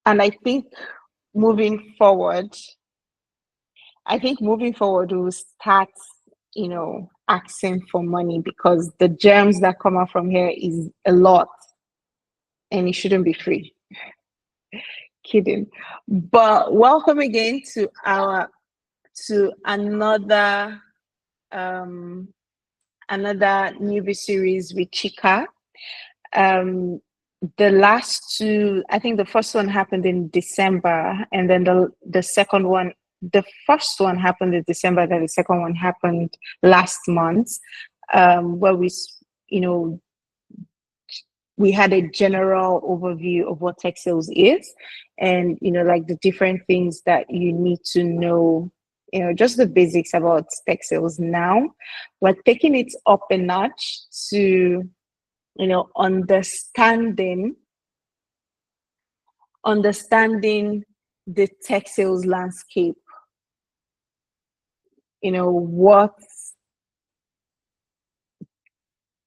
And moving forward, I think moving forward, we'll start, asking for money because the gems that come out from here is a lot and it shouldn't be free. Kidding. But welcome again to um another newbie series with Chika. Um the last two, I think the first one happened in December, and then the second one, the first one happened in December, then the second one happened last month, where you know, we had a general overview of what tech sales is, and like the different things that you need to know, just the basics about tech sales. Now we're taking it up a notch to understanding the tech sales landscape, what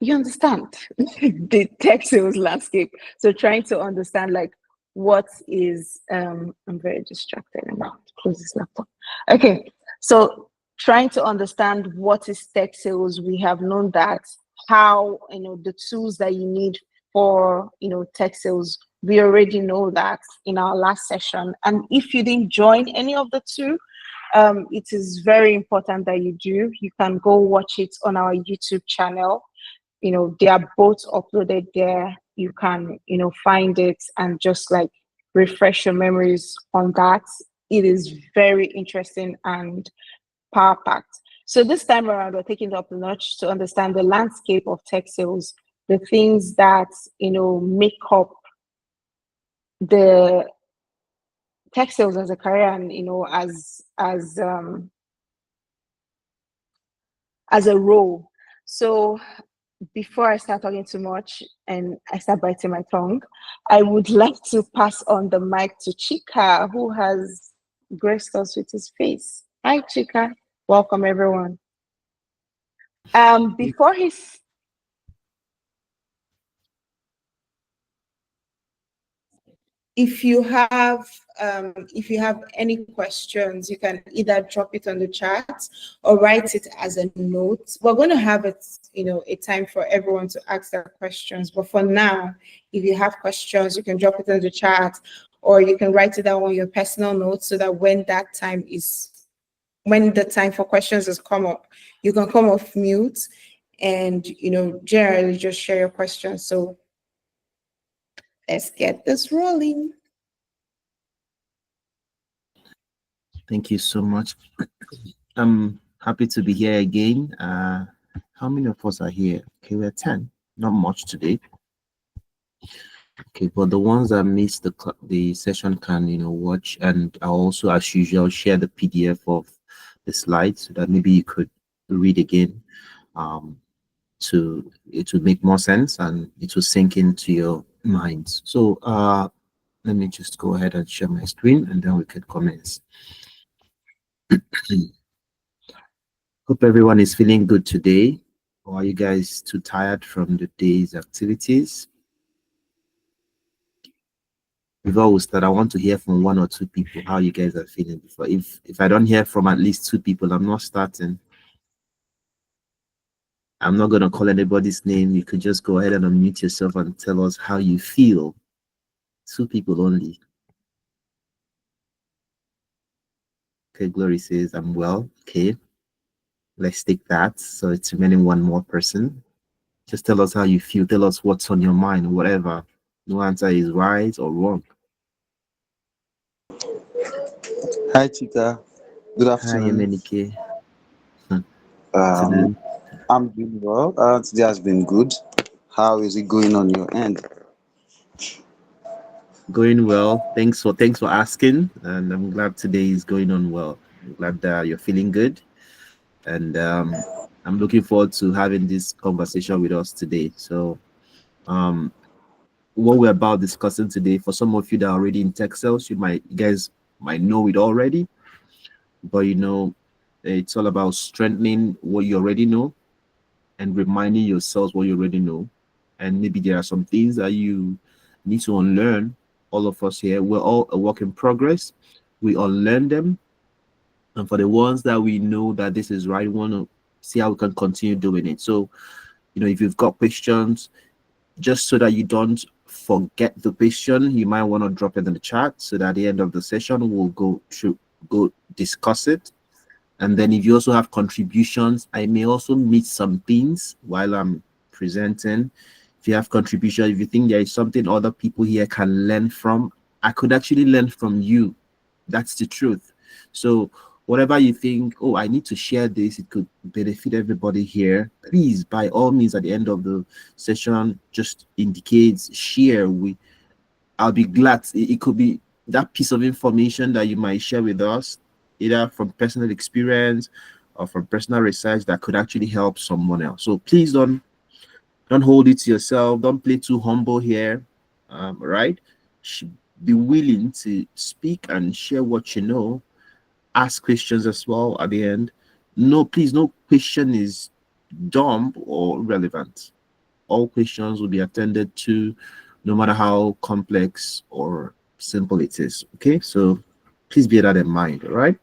you understand the tech sales landscape. So trying to understand like what is I'm very distracted. I'm going to close this laptop. Okay, so trying to understand what is tech sales. We have known that, how the tools that you need for tech sales. We already know that in our last session. And if you didn't join any of the two, it is very important that you do. You can go watch it on our YouTube channel. They are both uploaded there. You can find it and just like refresh your memories on that. It is very interesting and power packed. So this time around, we're taking it up a notch to understand the landscape of tech sales, the things that make up the tech sales as a career, and as a role. So before I start talking too much and I start biting my tongue, I would like to pass on the mic to Chika, who has graced us with his face. Hi, Chika. Welcome, everyone. Before his If you have any questions, you can either drop it on the chat or write it as a note. We're going to have a time for everyone to ask their questions. But for now, if you have questions, you can drop it in the chat, or you can write it down on your personal notes so that when the time for questions has come up, you can come off mute and generally just share your questions. So let's get this rolling. Thank you so much. I'm happy to be here again. How many of us are here? Okay, we're 10. Not much today. Okay, but the ones that missed the session can watch, and I'll also, as usual, share the PDF of the slides so that maybe you could read again. It will make more sense and it will sink into your minds. So let me just go ahead and share my screen and then we can commence. Hope everyone is feeling good today. Or are you guys too tired from the day's activities? Before we start, I want to hear from one or two people how you guys are feeling before. If I don't hear from at least two people, I'm not starting. I'm not going to call anybody's name. You could just go ahead and unmute yourself and tell us how you feel. 2 people only. Okay, Glory says, I'm well. Okay, let's take that. So it's remaining one more person. Just tell us how you feel. Tell us what's on your mind, whatever. No answer is right or wrong. Hi, Chika. Good afternoon. Hi, Emenike. I'm doing well. Today has been good. How is it going on your end? Going well. Thanks for asking, and I'm glad today is going on well. I'm glad that you're feeling good, and I'm looking forward to having this conversation with us today. So, what we're about discussing today, for some of you that are already in tech sales, you guys might know it already, but it's all about strengthening what you already know and reminding yourselves what you already know. And maybe there are some things that you need to unlearn all of us here, we're all a work in progress. We all learn them. And for the ones that we know that this is right, we want to see how we can continue doing it. So, if you've got questions, just so that you don't forget the question, you might want to drop it in the chat so that at the end of the session, we'll go discuss it. And then if you also have contributions, I may also meet some things while I'm presenting. If you have contribution, if you think there is something other people here can learn from, I could actually learn from you. That's the truth. So whatever you think, oh, I need to share this, it could benefit everybody here, please, by all means, at the end of the session, just indicate, share. I'll be glad. It could be that piece of information that you might share with us, either from personal experience or from personal research, that could actually help someone else. So please don't hold it to yourself. Don't play too humble here. Right? Be willing to speak and share what you know. Ask questions as well at the end. No, please, no question is dumb or irrelevant. All questions will be attended to, no matter how complex or simple it is. Okay, so please bear that in mind. All right,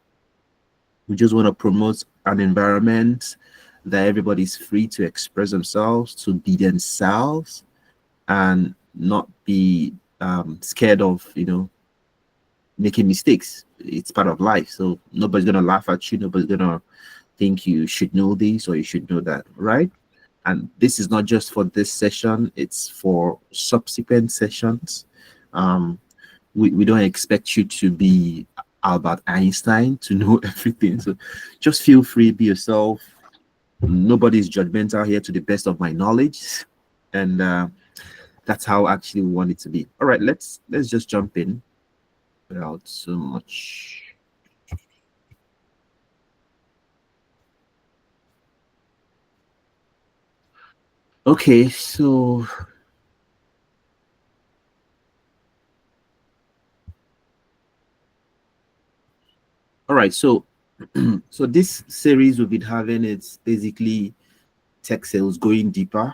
we just want to promote an environment that everybody's free to express themselves, to be themselves, and not be scared of making mistakes. It's part of life, so nobody's gonna laugh at you, nobody's gonna think you should know this or you should know that, right? And this is not just for this session, it's for subsequent sessions. We don't expect you to be Albert Einstein to know everything, so just feel free, be yourself. Nobody's judgmental here, to the best of my knowledge, and that's how actually we want it to be. All right, let's just jump in without so much. Okay, so all right, so so this series we've been having, it's basically tech sales going deeper.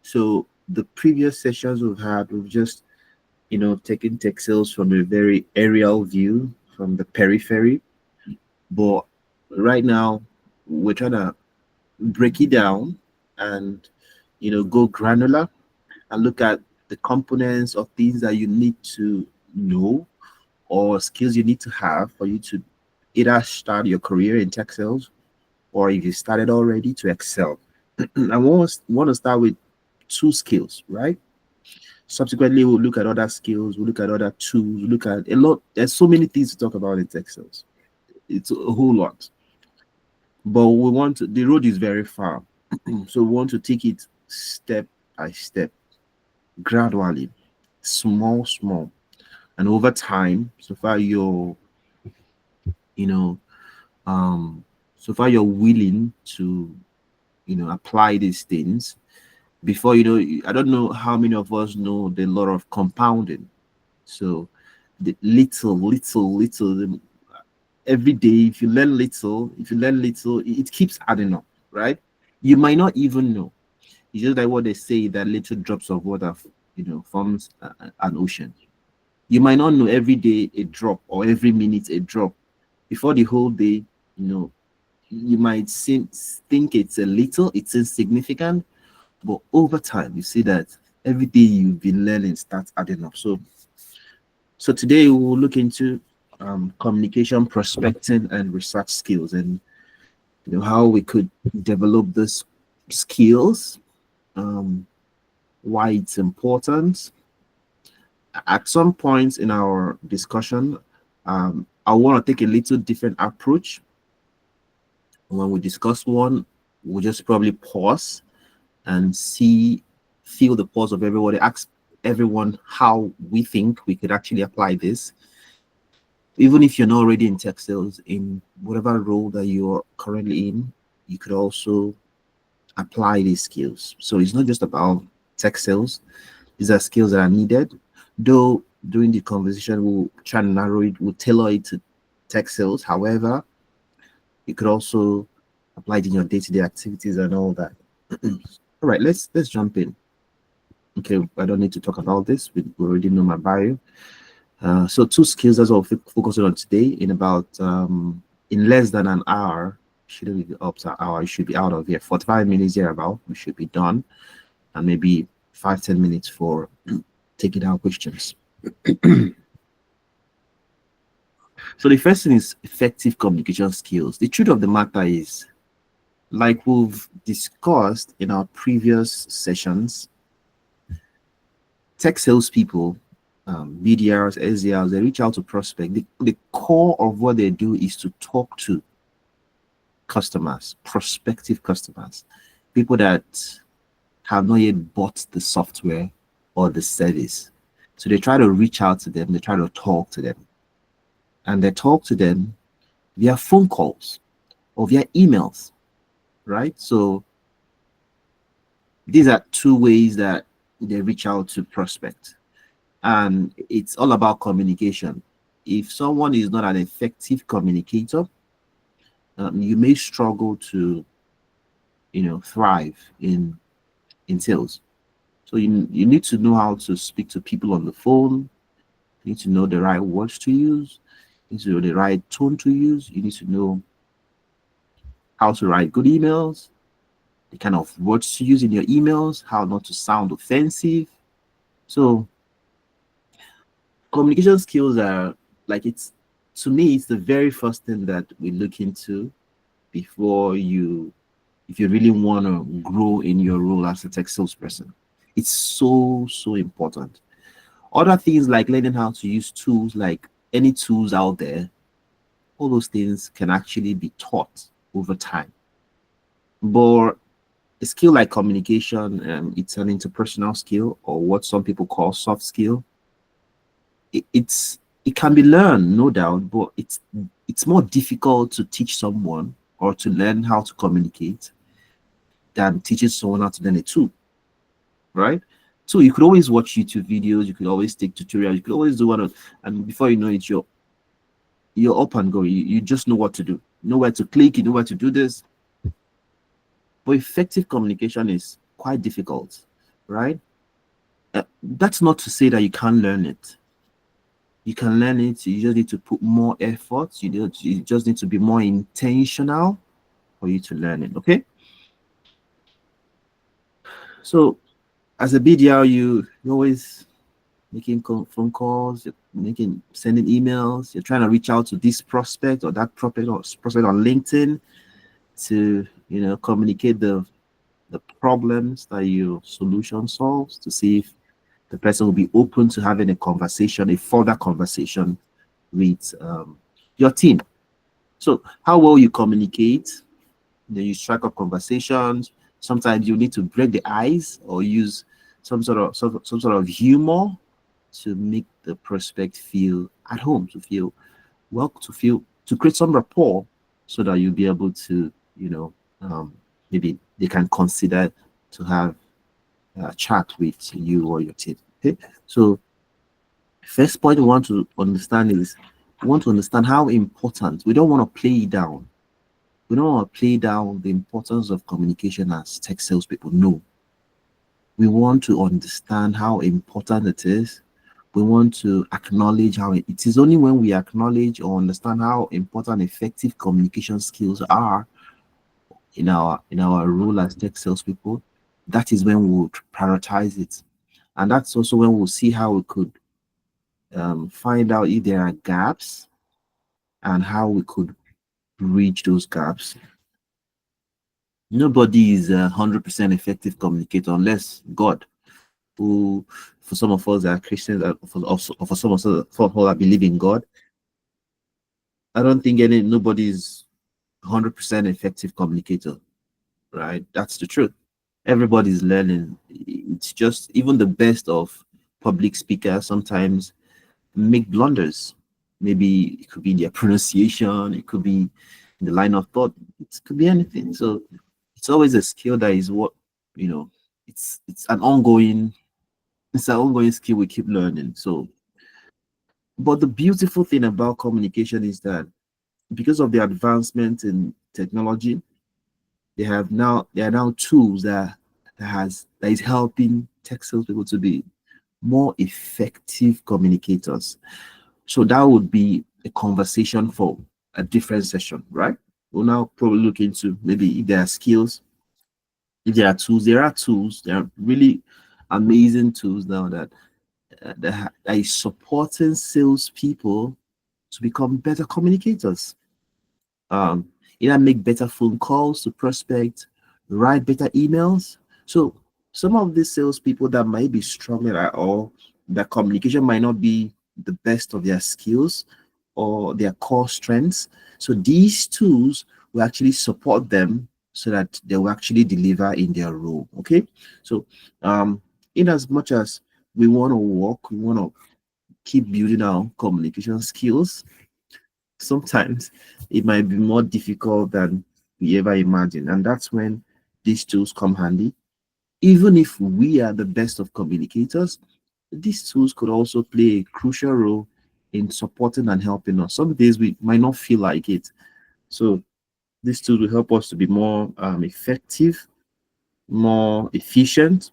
So the previous sessions we've just taken tech sales from a very aerial view, from the periphery, but right now we're trying to break it down and go granular and look at the components of things that you need to know or skills you need to have for you to either start your career in tech sales, or if you started already, to excel. I want to start with 2 skills, right? Subsequently, we'll look at other skills, we'll look at other tools, we'll look at a lot. There's so many things to talk about in tech sales. It's a whole lot. But the road is very far. So we want to take it step by step, gradually, small, and over time. So far you're willing to apply these things. Before I don't know how many of us know the law of compounding. So the little every day, if you learn little, it keeps adding up, right? You might not even know. It's just like what they say, that little drops of water forms an ocean. You might not know every day a drop, or every minute a drop. Before the whole day, you might think it's a little, it's insignificant, but over time you see that every day you've been learning starts adding up. So today we'll look into communication, prospecting, and research skills, and how we could develop these skills, why it's important. At some points in our discussion, I want to take a little different approach. When we discuss one, we'll just probably pause and feel the pulse of everybody, ask everyone how we think we could actually apply this. Even if you're not already in tech sales, in whatever role that you're currently in, you could also apply these skills. So it's not just about tech sales. These are skills that are needed. Though during the conversation, we'll try and narrow it, we'll tailor it to tech sales. However, you could also apply it in your day-to-day activities and all that. All right, let's jump in. Okay, I don't need to talk about this. We already know my bio. So two skills that's what we're focusing on today. In about in less than an hour, shouldn't be up to an hour. You should be out of here. 45 minutes here about. We should be done, and maybe 5-10 minutes for taking our questions. So the first thing is effective communication skills. The truth of the matter is, like we've discussed in our previous sessions, tech salespeople, BDRs, SDRs, they reach out to prospect. The core of what they do is to talk to customers, prospective customers, people that have not yet bought the software or the service. So they try to reach out to them, they try to talk to them. And they talk to them via phone calls or via emails, right? So these are two ways that they reach out to prospect. And it's all about communication. If someone is not an effective communicator, you may struggle to, thrive in sales. So you need to know how to speak to people on the phone. You need to know the right words to use. You need to know the right tone to use. You need to know how to write good emails, the kind of words to use in your emails, how not to sound offensive. So communication skills are like, it's, to me, it's the very first thing that we look into before if you really want to grow in your role as a tech salesperson. It's so important. Other things like learning how to use tools, like any tools out there, all those things can actually be taught over time. But a skill like communication, it's an interpersonal skill, or what some people call soft skill. It can be learned, no doubt, but it's more difficult to teach someone or to learn how to communicate than teaching someone how to learn a tool, right? So you could always watch YouTube videos, you could always take tutorials, you could always do one, and before you know it, you're up and going. You just know what to do, you know where to click, you know where to do this. But effective communication is quite difficult, right? That's not to say that you can't learn it. You can learn it. You just need to put more effort. You just need to be more intentional for you to learn it. Okay. So as a BDR, you're always making phone calls, you're sending emails, you're trying to reach out to this prospect or that prospect on LinkedIn to communicate the problems that your solution solves, to see if the person will be open to having a further conversation with your team. So how well you communicate, you strike up conversations. Sometimes you need to break the ice or use some sort of humor to make the prospect feel at home, to feel to create some rapport, so that you'll be able to, maybe they can consider to have a chat with you or your team. Okay, so first point we want to understand is, we want to understand how important. We don't want to play down. We don't want to play down the importance of communication as tech salespeople. No, we want to understand how important it is. We want to acknowledge how it is. Only when we acknowledge or understand how important effective communication skills are in our role as tech salespeople, that is when we'll prioritize it. And that's also when we'll see how we could find out if there are gaps and how we could bridge those gaps. Nobody is 100% effective communicator unless God, who for some of us are Christians, for some of us that believe in God. I don't think nobody is 100% effective communicator, right? That's the truth. Everybody's learning. It's just, even the best of public speakers sometimes make blunders. Maybe it could be their pronunciation, it could be in the line of thought, it could be anything. So it's always a skill that is it's an ongoing skill we keep learning. So, but the beautiful thing about communication is that because of the advancement in technology, there are now tools that is helping tech sales people to be more effective communicators. So that would be a conversation for a different session, right? We'll now probably look into maybe if there are skills, if there are tools. There are tools. There are really amazing tools now that is supporting salespeople to become better communicators. Um, Either make better phone calls to prospect, write better emails. So some of these salespeople that might be struggling at all, their communication might not be the best of their skills or their core strengths. So these tools will actually support them so that they will actually deliver in their role. Okay. So in as much as we want to work, we want to keep building our communication skills, sometimes it might be more difficult than we ever imagined. And that's when these tools come handy. Even if we are the best of communicators, these tools could also play a crucial role in supporting and helping us. Some days we might not feel like it. So these tools will help us to be more effective, more efficient,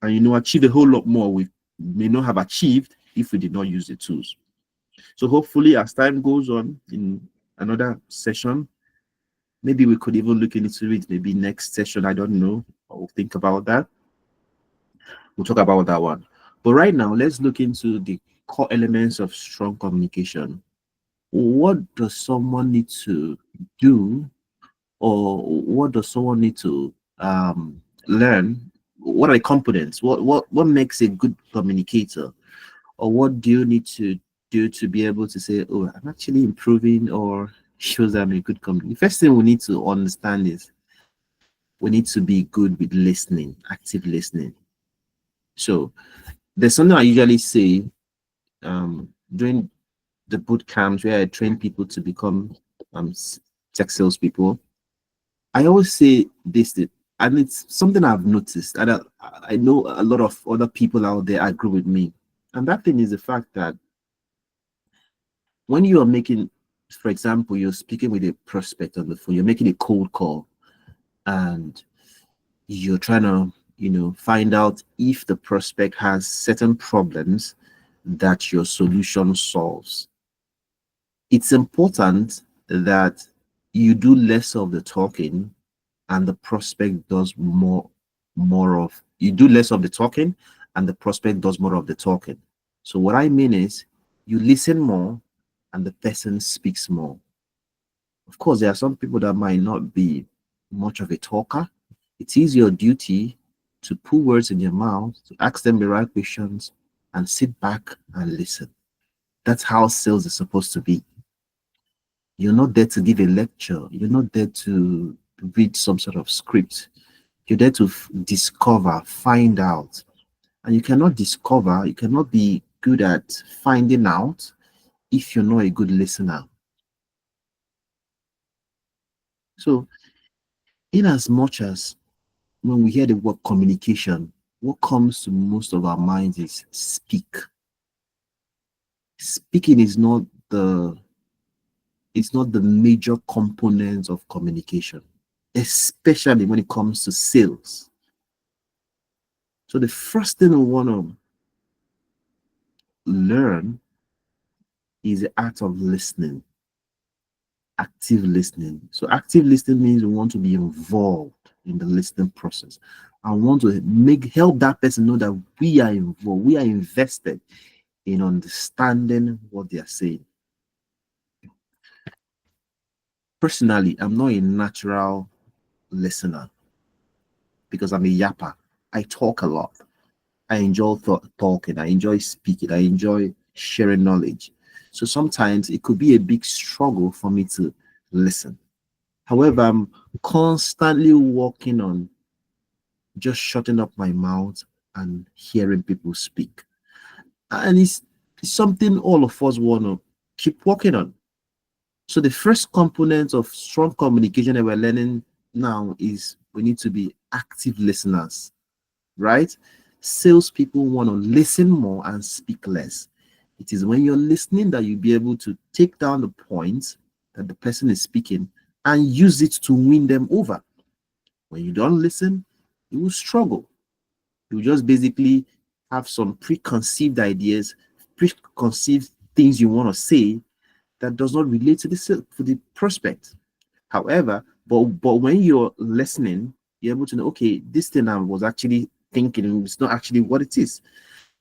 and achieve a whole lot more we may not have achieved if we did not use the tools. So hopefully, as time goes on in another session, maybe we could even look into it. Maybe next session, I don't know. I'll think about that. We'll talk about that one. But right now, let's look into the core elements of strong communication. What does someone need to do, or what does someone need to learn? What are the components? What makes a good communicator? Or what do you need to do to be able to say, oh, I'm actually improving, or shows I'm a good company? The first thing we need to understand is we need to be good with listening, active listening. So there's something I usually say during the boot camps where I train people to become tech salespeople. I always say this, and it's something I've noticed, and I know a lot of other people out there agree with me. And that thing is the fact that when you are making, for example, you're speaking with a prospect on the phone, you're making a cold call, and you're trying to, find out if the prospect has certain problems that your solution solves. It's important that you do less of the talking and the prospect does more of you do less of the talking and the prospect does more of the talking. So what I mean is you listen more and the person speaks more. Of course, there are some people that might not be much of a talker. It is your duty to put words in your mouth, to ask them the right questions, and sit back and listen. That's how sales is supposed to be. You're not there to give a lecture. You're not there to read some sort of script. You're there to discover, find out. And you cannot discover, you cannot be good at finding out if you're not a good listener. So, in as much as when we hear the word communication, what comes to most of our minds is speak. Speaking is not the major component of communication, especially when it comes to sales. So the first thing we want to learn is the art of listening, active listening. So active listening means we want to be involved in the listening process. I want to help that person know that we are involved, we are invested in understanding what they are saying. Personally, I'm not a natural listener because I'm a yapper. I talk a lot. I enjoy talking. I enjoy speaking. I enjoy sharing knowledge. So sometimes it could be a big struggle for me to listen. However, I'm constantly working on just shutting up my mouth and hearing people speak. And it's something all of us want to keep working on. So the first component of strong communication that we're learning now is we need to be active listeners, right? Salespeople want to listen more and speak less. It is when you're listening that you'll be able to take down the points that the person is speaking and use it to win them over. When you don't listen, you will struggle. You just basically have some preconceived ideas, preconceived things you want to say that does not relate to the prospect. However, but when you're listening, you're able to know, okay, this thing I was actually thinking, it's not actually what it is.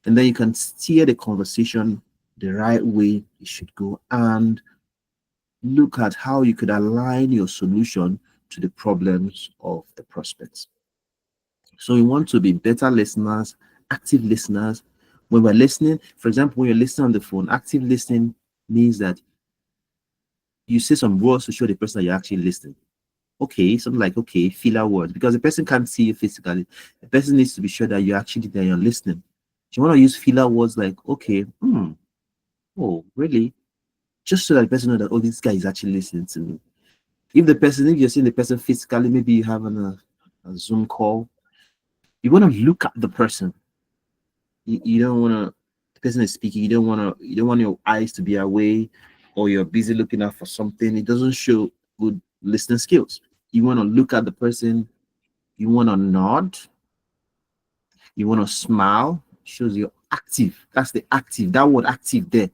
And then you can steer the conversation the right way it should go and look at how you could align your solution to the problems of the prospects. So we want to be better listeners, active listeners. When we're listening, for example, when you're listening on the phone, active listening means that you say some words to show the person that you're actually listening. Okay, something like, okay, filler words, because the person can't see you physically. The person needs to be sure that you're actually there, you're listening. You want to use filler words like, okay, oh, really? Just so that the person knows that, oh, this guy is actually listening to me. If you're seeing the person physically, maybe you have a Zoom call, you want to look at the person. You don't want to, the person is speaking, you don't want your eyes to be away, or you're busy looking out for something. It doesn't show good listening skills. You want to look at the person, you want to nod, you want to smile, shows you're active. That's the active, that word active there.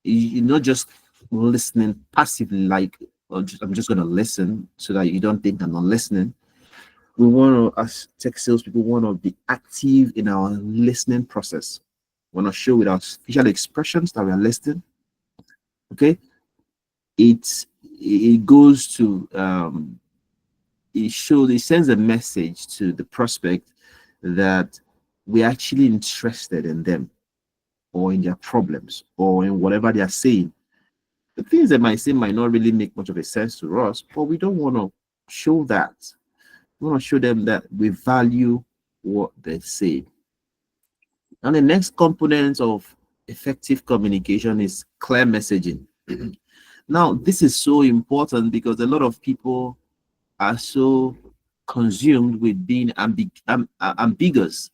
You're not just listening passively, like, I'm just going to listen, so that you don't think I'm not listening. We want to, as tech salespeople, want to be active in our listening process. We want to show with our facial expressions that we are listening. Okay, it goes to it sends a message to the prospect that we're actually interested in them, or in their problems, or in whatever they are saying. The things they might say might not really make much of a sense to us, but we don't want to show that. We want to show them that we value what they say. And the next component of effective communication is clear messaging. Now, this is so important because a lot of people are so consumed with being ambiguous.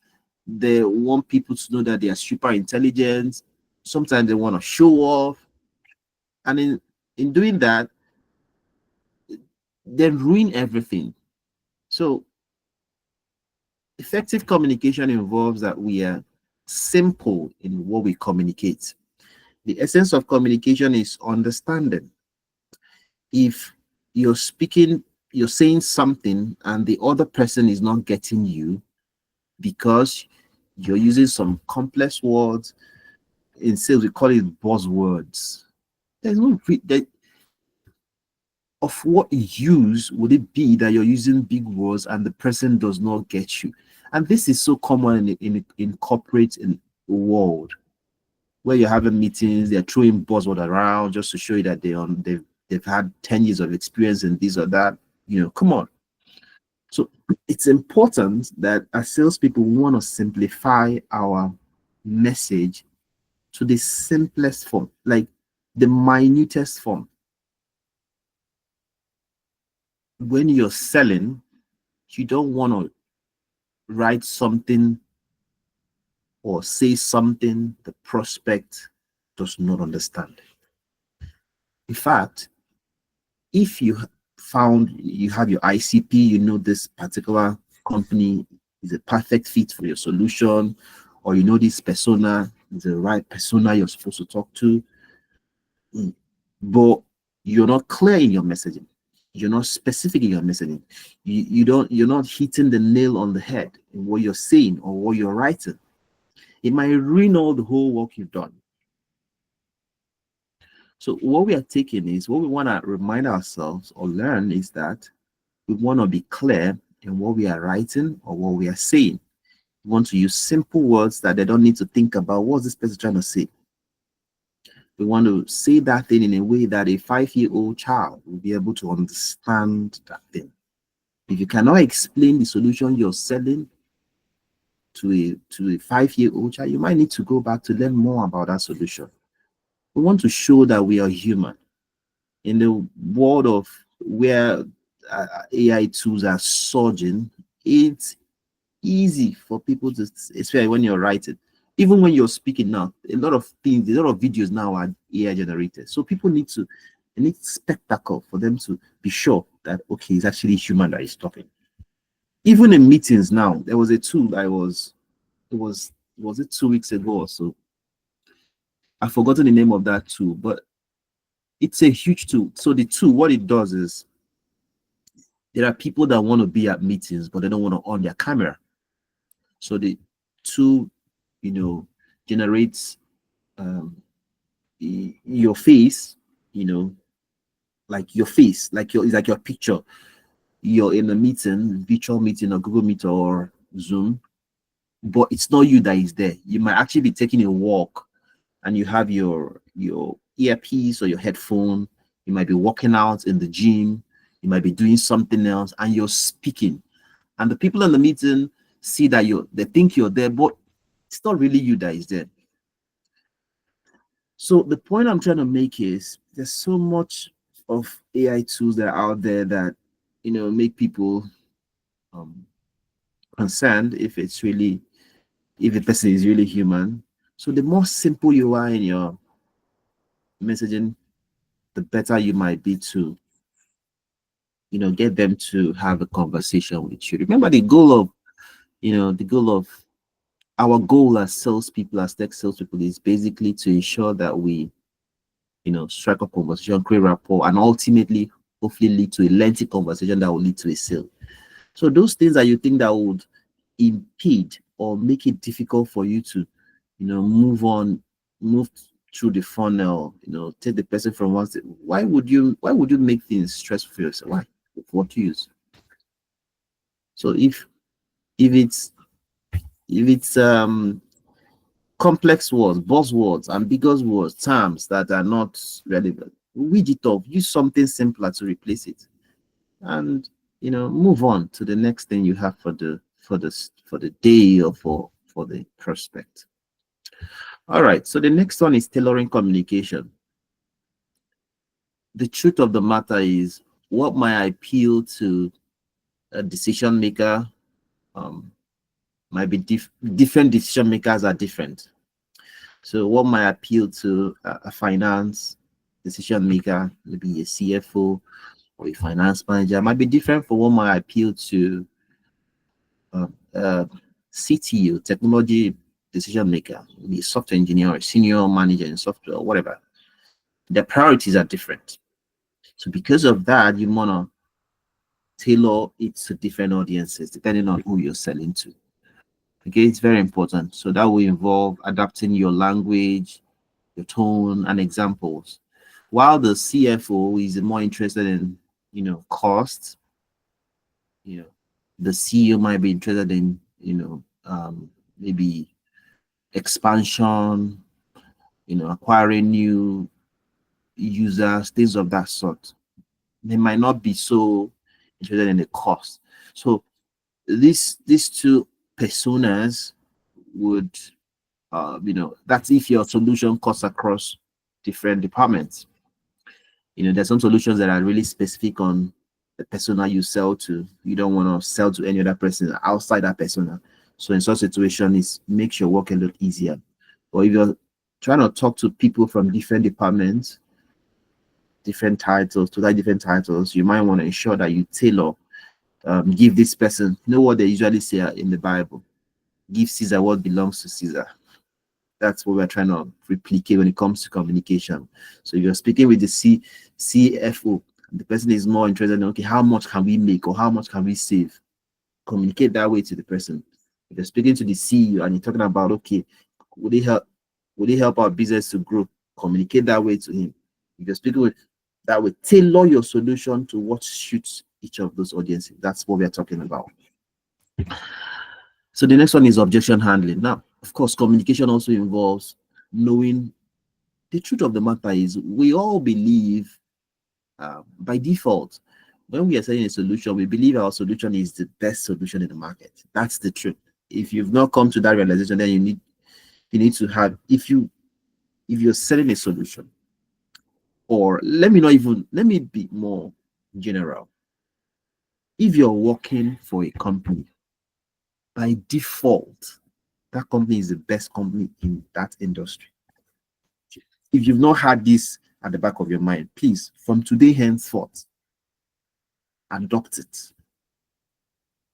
They want people to know that they are super intelligent. Sometimes they want to show off. And in doing that, they ruin everything. So effective communication involves that we are simple in what we communicate. The essence of communication is understanding. If you're saying something and the other person is not getting you because you're using some complex words, in sales we call it buzzwords. There's no of what use would it be that you're using big words and the person does not get you? And this is so common in corporate world, where you're having meetings, they're throwing buzzword around just to show you that they've had 10 years of experience in this or that. Come on. So it's important that as salespeople, we want to simplify our message to the simplest form, like the minutest form. When you're selling, you don't want to write something or say something the prospect does not understand. In fact, if you have your ICP, you know this particular company is a perfect fit for your solution, or you know this persona is the right persona you're supposed to talk to, but you're not clear in your messaging, you're not specific in your messaging, you're not hitting the nail on the head in what you're saying or what you're writing, it might ruin all the whole work you've done. So what we want to remind ourselves or learn is that we want to be clear in what we are writing or what we are saying. We want to use simple words that they don't need to think about what's this person trying to say. We want to say that thing in a way that a 5-year-old child will be able to understand that thing. If you cannot explain the solution you're selling to a 5-year-old child, you might need to go back to learn more about that solution. We want to show that we are human. In the world of where AI tools are surging, it's easy for people to, especially when you're writing, even when you're speaking now, a lot of videos now are AI generated. So people need spectacle for them to be sure that, okay, it's actually human that is talking. Even in meetings now, there was a tool it was was it 2 weeks ago or so? I've forgotten the name of that tool, but it's a huge tool. So the tool, what it does is there are people that want to be at meetings, but they don't want to on their camera. So the tool, generates your face, like your face, it's like your picture. You're in a meeting, virtual meeting or Google Meet or Zoom, but it's not you that is there. You might actually be taking a walk and you have your earpiece or your headphone. You might be walking out in the gym. You might be doing something else and you're speaking. And the people in the meeting see that they think you're there, but it's not really you that is there. So the point I'm trying to make is there's so much of AI tools that are out there that make people concerned if the person is really human. So the more simple you are in your messaging, the better you might be to get them to have a conversation with you. Remember our goal as salespeople, as tech salespeople, is basically to ensure that we strike a conversation, create rapport, and ultimately hopefully lead to a lengthy conversation that will lead to a sale. So those things that you think that would impede or make it difficult for you to move through the funnel, take the person from one state. Why would you make things stressful for yourself? Why? What use? So if it's complex words, buzzwords, ambiguous words, terms that are not relevant, weed it off, use something simpler to replace it, and move on to the next thing you have for the day or for the prospect. All right, so the next one is tailoring communication. The truth of the matter is, what might appeal to a decision maker might be different. Decision makers are different. So what might appeal to a finance decision maker, maybe a CFO or a finance manager, might be different from what might appeal to CTO, technology decision maker, maybe a software engineer or a senior manager in software or whatever. The priorities are different. So because of that, you want to tailor it to different audiences depending on who you're selling to. Okay, it's very important. So that will involve adapting your language, your tone, and examples. While the CFO is more interested in, cost, the CEO might be interested in, maybe expansion, acquiring new users, things of that sort. They might not be so interested in the cost. So these two personas would that's if your solution cuts across different departments. There's some solutions that are really specific on the persona you sell to. You don't want to sell to any other person outside that persona. So in such situation, it makes your work a lot easier. Or if you're trying to talk to people from different departments, different titles, you might want to ensure that you tailor, give this person, what they usually say in the Bible, give Caesar what belongs to Caesar. That's what we're trying to replicate when it comes to communication. So if you're speaking with the CFO, the person is more interested in, okay, how much can we make or how much can we save? Communicate that way to the person. If you're speaking to the CEO and you're talking about, okay, would it help our business to grow? Communicate that way to him. If you're speaking with that way, tailor your solution to what suits each of those audiences. That's what we're talking about. So the next one is objection handling. Now, of course, communication also involves knowing the truth of the matter is we all believe by default, when we are selling a solution, we believe our solution is the best solution in the market. That's the truth. If you've not come to that realization, then you need to have, if you're selling a solution, or let me be more general. If you're working for a company, by default, that company is the best company in that industry. If you've not had this at the back of your mind, please, from today henceforth, adopt it.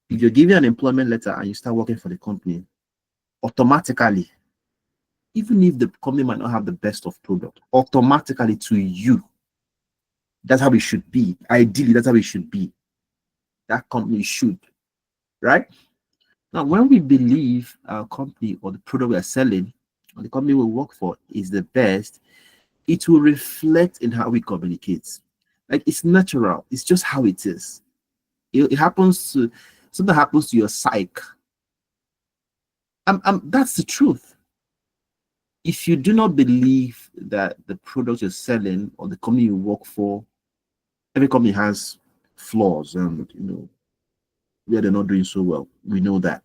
If you're giving an employment letter and you start working for the company, automatically, even if the company might not have the best of product, automatically to you, that's how it should be. Ideally, that's how it should be. That company should, right? Now, when we believe our company or the product we are selling or the company we work for is the best, it will reflect in how we communicate. Like it's natural, it's just how it is. It happens to something happens to your psyche. That's the truth. If you do not believe that the product you're selling or the company you work for, every company has flaws and where they're not doing so well. We know that.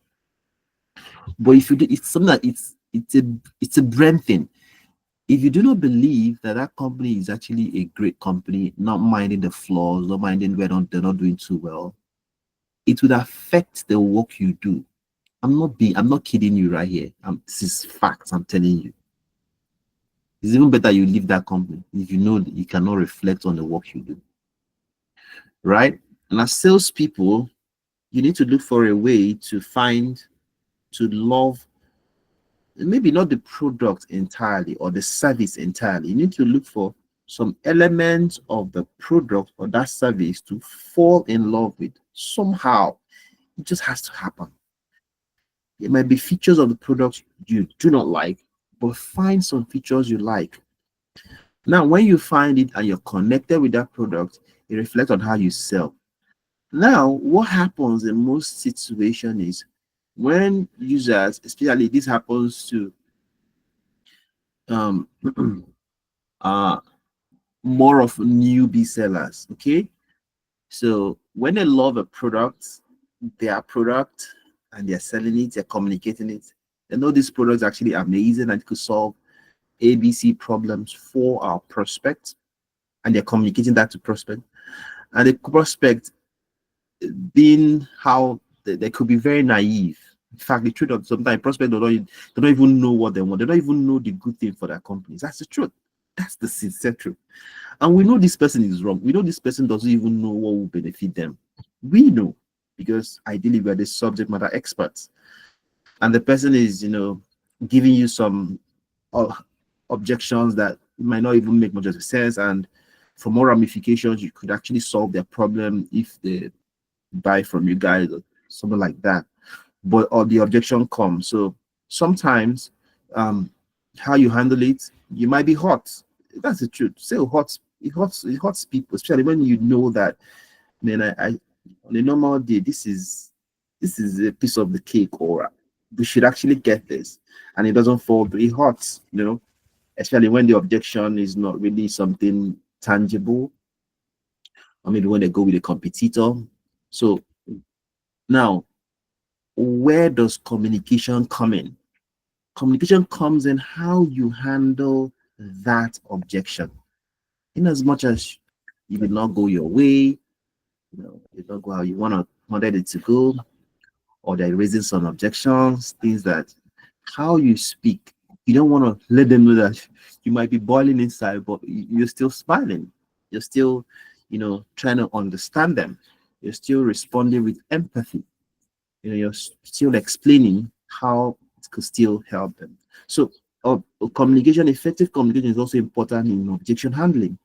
But if you do, it's something that it's a brand thing. If you do not believe that that company is actually a great company, not minding the flaws, not minding where they're not doing too well, it would affect the work you do. I'm not kidding you right here. This is facts. I'm telling you. It's even better you leave that company if you know that you cannot reflect on the work you do, right? And as salespeople, you need to look for a way to love, maybe not the product entirely or the service entirely. You need to look for some elements of the product or that service to fall in love with somehow. It just has to happen. It might be features of the product you do not like, but find some features you like. Now, when you find it and you're connected with that product, it reflects on how you sell. Now, what happens in most situations is when users, especially this happens to um uh more of newbie sellers, okay? So when they love a product, their product, and they're selling it, they're communicating it, they know this product is actually amazing and it could solve ABC problems for our prospect, and they're communicating that to prospect. And the prospect, being how they could be very naive. In fact, the truth of sometimes prospects don't even know what they want. They don't even know the good thing for their companies. That's the truth. That's the sincere truth. And we know this person is wrong. We know this person doesn't even know what will benefit them. We know because ideally we're the subject matter experts. And the person is, giving you some uh, objections that might not even make much of sense. And for more ramifications, you could actually solve their problem if they buy from you guys or something like that. But or the objection comes. So sometimes how you handle it, you might be hot. That's the truth. Say it hurts people, especially when you know that, man, I on a normal day, this is a piece of the cake, or we should actually get this, and it doesn't fall, but it hurts, especially when the objection is not really something tangible, or maybe when they go with a competitor. So now, where does communication come in? Communication comes in how you handle that objection. In as much as you did not go your way, did not go how you wanted it to go, or they're raising some objections, things that how you speak, you don't want to let them know that you might be boiling inside, but you're still smiling. You're still, trying to understand them. You're still responding with empathy. You're still explaining how it could still help them. So, communication, effective communication is also important in objection handling.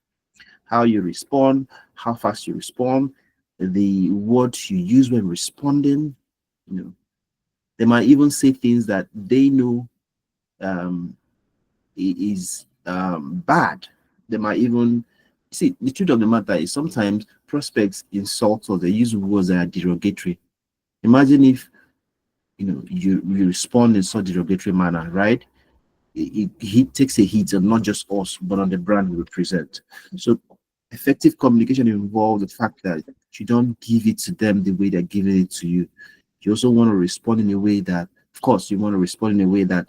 How you respond, how fast you respond, the words you use when responding. They might even say things that they know um, is bad. They might even see, the truth of the matter is sometimes prospects insult or they use words that are derogatory. Imagine if you respond in such derogatory manner, right? He takes a hit on not just us, but on the brand we represent. So effective communication involves the fact that you don't give it to them the way they're giving it to you. You also want to respond in a way that, of course, you want to respond in a way that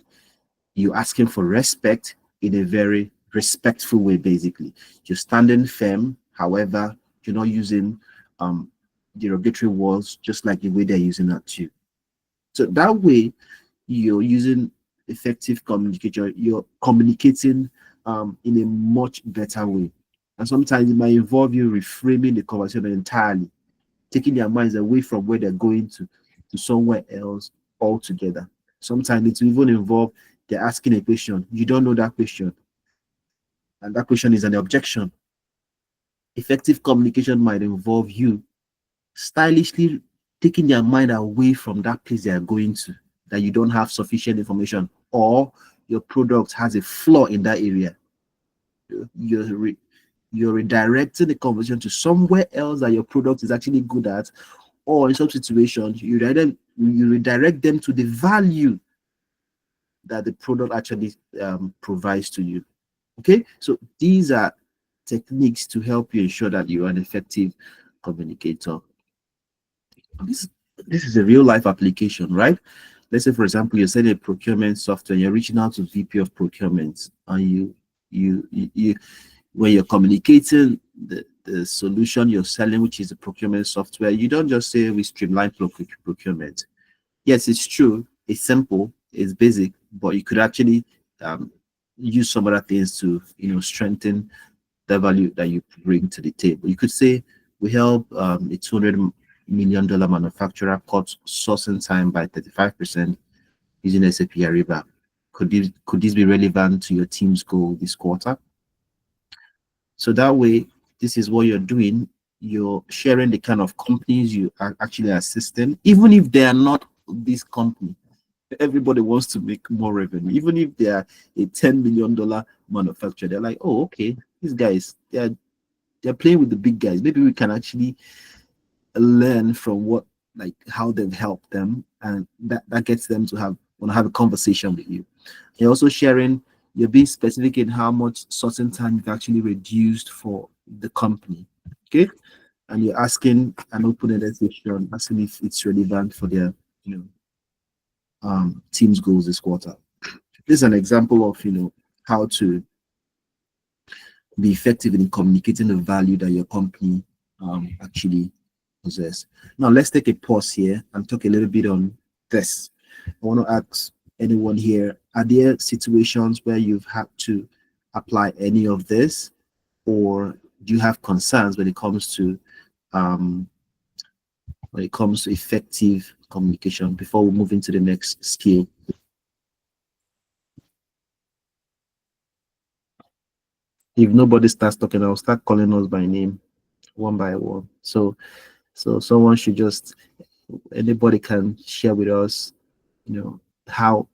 you're asking for respect in a very respectful way, basically. You're standing firm, however, you're not using derogatory words just like the way they're using that too. So that way, you're using effective communication, you're communicating in a much better way. And sometimes it might involve you reframing the conversation entirely, taking their minds away from where they're going to somewhere else altogether. Sometimes it will even involve they're asking a question. You don't know that question. And that question is an objection. Effective communication might involve you stylishly taking their mind away from that place they are going to, that you don't have sufficient information, or your product has a flaw in that area. You're you're redirecting the conversation to somewhere else that your product is actually good at, or in some situations you redirect them to the value that the product actually provides to you. Okay, so these are techniques to help you ensure that you are an effective communicator. This this is a real life application, right? Let's say, for example, you're selling a procurement software, you're reaching out to VP of procurement, and you when you're communicating the solution you're selling, which is the procurement software, you don't just say we streamline procurement. Yes, it's true, it's simple, it's basic, but you could actually um, use some other things to strengthen the value that you bring to the table. You could say we help a $200 million manufacturer cut sourcing time by 35% using SAP Ariba. Could this be relevant to your team's goal this quarter? So that way, this is what you're doing. You're sharing the kind of companies you are actually assisting, even if they are not this company. Everybody wants to make more revenue, even if they are a $10 million manufacturer. They're like, oh, okay, these guys, they're playing with the big guys. Maybe we can actually learn from how they've helped them, and that gets them to want to have a conversation with you. You're also sharing, you're being specific in how much sourcing time you've actually reduced for the company. Okay, and you're asking an open-ended question, asking if it's relevant for their team's goals this quarter. This is an example of how to be effective in communicating the value that your company actually possess. Now let's take a pause here and talk a little bit on this. I want to ask anyone here, are there situations where you've had to apply any of this, or do you have concerns when it comes to effective communication before we move into the next skill? If nobody starts talking, I'll start calling us by name one by one. So someone should just, anybody can share with us, how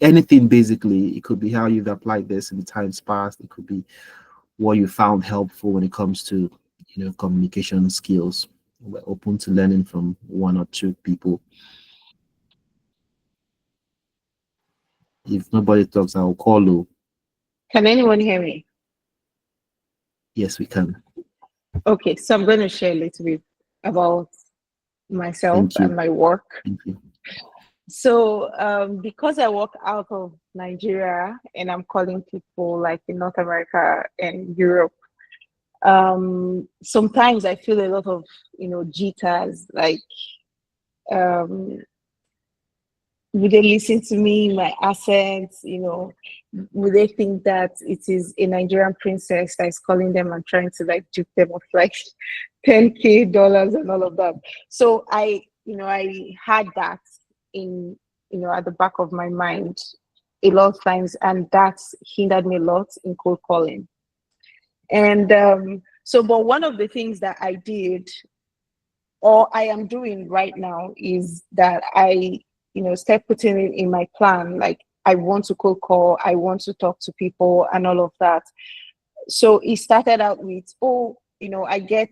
anything basically. It could be how you've applied this in times past. It could be what you found helpful when it comes to communication skills. We're open to learning from one or two people. If nobody talks, I'll call you. Can anyone hear me? Yes, we can. Okay, so I'm going to share a little bit about myself Thank you. and my work. Thank you. So because I work out of Nigeria and I'm calling people like in North America and Europe, sometimes I feel a lot of jitters, like would they listen to me, my accents, would they think that it is a Nigerian princess that is calling them and trying to like dupe them of like $10K and all of that. So I had that in at the back of my mind a lot of times, and that's hindered me a lot in cold calling. And but one of the things that I did, or I am doing right now, is that I start putting it in my plan, like I want to cold call, I want to talk to people and all of that. So it started out with, I get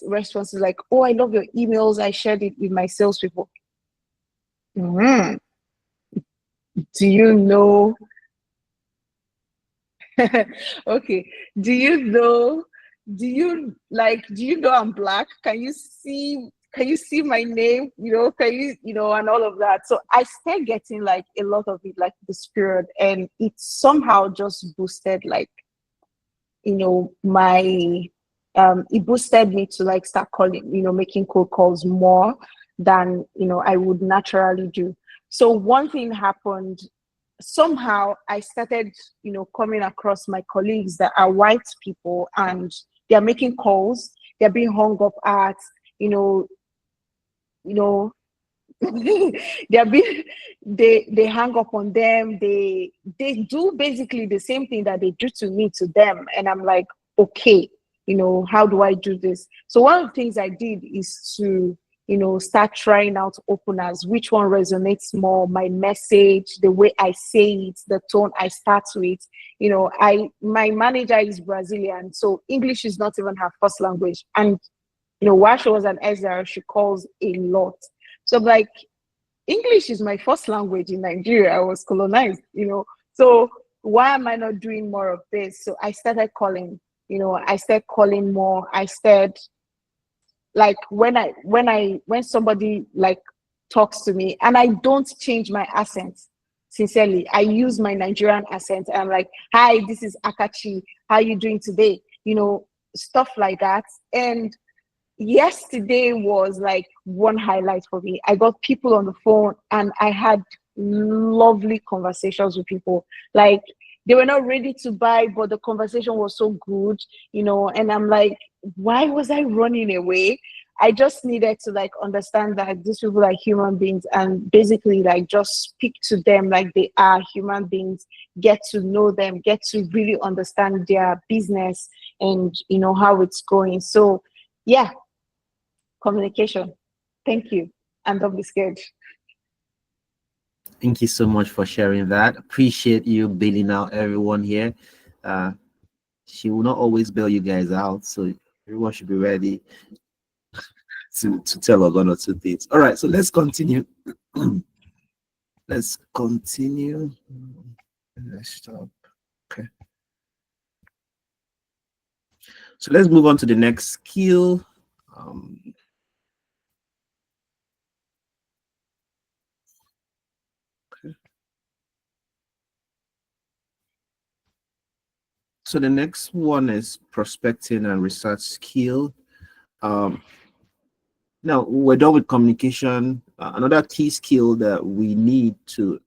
responses like, oh, I love your emails, I shared it with my salespeople. Do you know? Okay. Do you know? Do you know I'm black? Can you see my name? Can and all of that. So I started getting like a lot of it, like this period, and it somehow just boosted like, my it boosted me to like start calling, making cold calls more than I would naturally do. So one thing happened. Somehow I started, coming across my colleagues that are white people, and they're making calls, they're being hung up at, you know, they're being they hang up on them. They do basically the same thing that they do to me to them, and I'm like, okay, how do I do this? So one of the things I did is to start trying out openers, which one resonates more, my message, the way I say it, the tone I start with. My manager is Brazilian, so English is not even her first language, and while she was an SR, she calls a lot. So I'm like, English is my first language in Nigeria. I was colonized. So why am I not doing more of this? So I started calling, I started calling more. I started like when somebody like talks to me and I don't change my accent, sincerely, I use my Nigerian accent. I'm like, hi, this is Akachi. How are you doing today? Stuff like that. And yesterday was like one highlight for me. I got people on the phone and I had lovely conversations with people. Like they were not ready to buy, but the conversation was so good. And I'm like, why was I running away? I just needed to like understand that these people are human beings and basically like just speak to them like they are human beings, get to know them, get to really understand their business and how it's going. So yeah, communication. Thank you. And don't be scared. Thank you so much for sharing that. Appreciate you bailing out everyone here. She will not always bail you guys out, so everyone should be ready to tell us one or two things. All right, so let's continue. Let's continue. Let's stop. Okay. So let's move on to the next skill. Okay. So the next one is prospecting and research skill. Now we're done with communication. Another key skill that we need to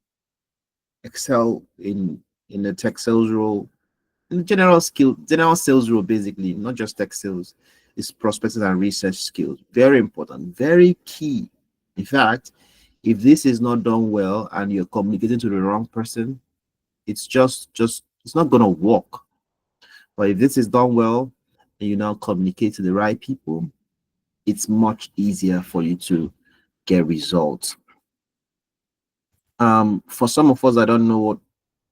excel in the tech sales role, in the general sales role, basically, not just tech sales, is prospecting and research skills. Very important, very key. In fact, if this is not done well and you're communicating to the wrong person, it's it's not gonna work. But if this is done well and you now communicate to the right people, it's much easier for you to get results. For some of us, I don't know what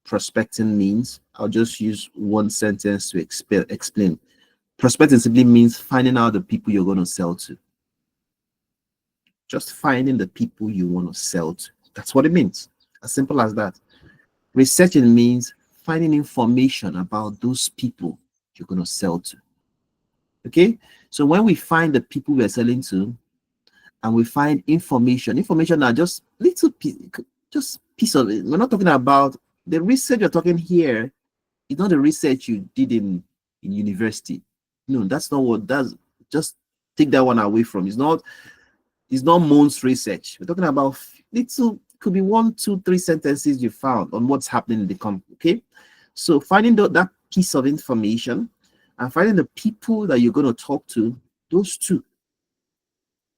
prospecting means. I'll just use one sentence to explain. Prospecting simply means finding out the people you're going to sell to. Just finding the people you want to sell to. That's what it means. As simple as that. Researching means finding information about those people you're going to sell to. Okay? So when we find the people we're selling to and we find information are just little piece of it. We're not talking about the research you're talking here. It's not the research you did in university. No, that's not what does. Just take that one away from. It's not Mohn's research. We're talking about little, could be 1, 2, 3 sentences you found on what's happening in the company. Okay, so finding that piece of information and finding the people that you're going to talk to, those two,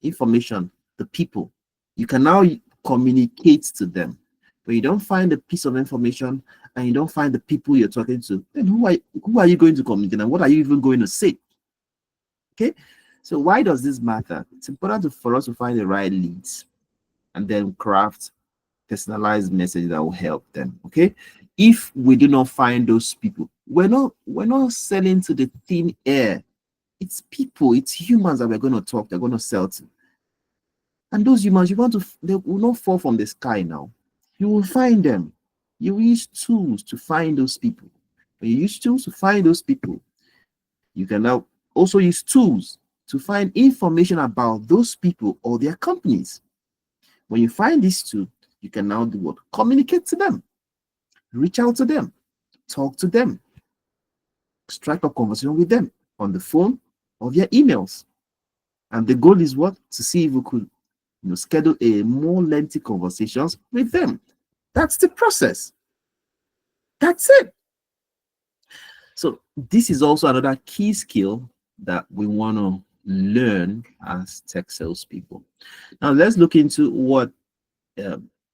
information, the people, you can now communicate to them. When you don't find a piece of information and you don't find the people you're talking to, then who are you going to communicate and what are you even going to say? Okay, so why does this matter? It's important for us to find the right leads and then craft personalized message that will help them. Okay, if we do not find those people, we're not selling to the thin air. It's people, it's humans that we're going to talk, they're going to sell to. And those humans, they will not fall from the sky now. You will find them. You will use tools to find those people. When you use tools to find those people, you can now also use tools to find information about those people or their companies. When you find these two, you can now do what? Communicate to them, reach out to them, talk to them, strike a conversation with them on the phone or via emails. And the goal is what? To see if we could schedule a more lengthy conversations with them. That's the process. That's it. So this is also another key skill that we want to learn as tech salespeople. Now let's look into what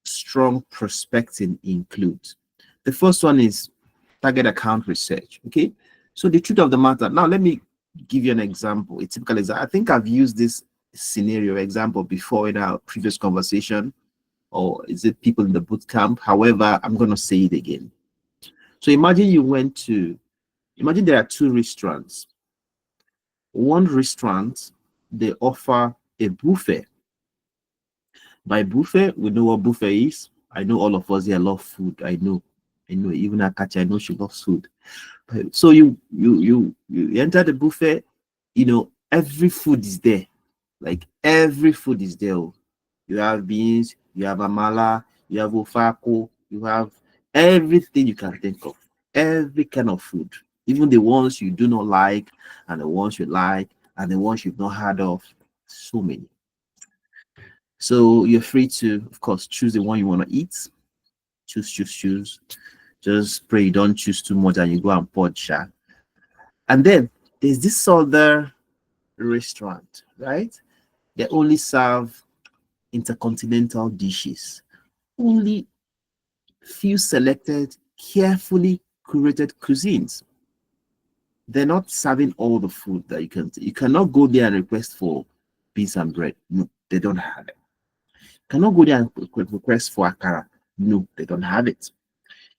strong prospecting includes. The first one is target account research. Okay, so the truth of the matter. Now let me give you an example. A typical example. I think I've used this scenario example before in our previous conversation, or is it people in the boot camp? However, I'm going to say it again. So imagine imagine there are two restaurants. One restaurant, they offer a buffet. By buffet, we know what buffet is. I know all of us here love food. I know. Even Akachi, I know she loves food. So you enter the buffet, every food is there. Like every food is there. You have beans, you have amala, you have ofako, you have everything you can think of. Every kind of food. Even the ones you do not like, and the ones you like, and the ones you've not heard of. So many. So you're free to, of course, choose the one you want to eat. Choose. Just pray you don't choose too much and you go and purge. And then there's this other restaurant, right? They only serve intercontinental dishes. Only few selected, carefully curated cuisines. They're not serving all the food that you can. You cannot go there and request for beans and bread. No, they don't have it. You cannot go there and request for akara. No, they don't have it.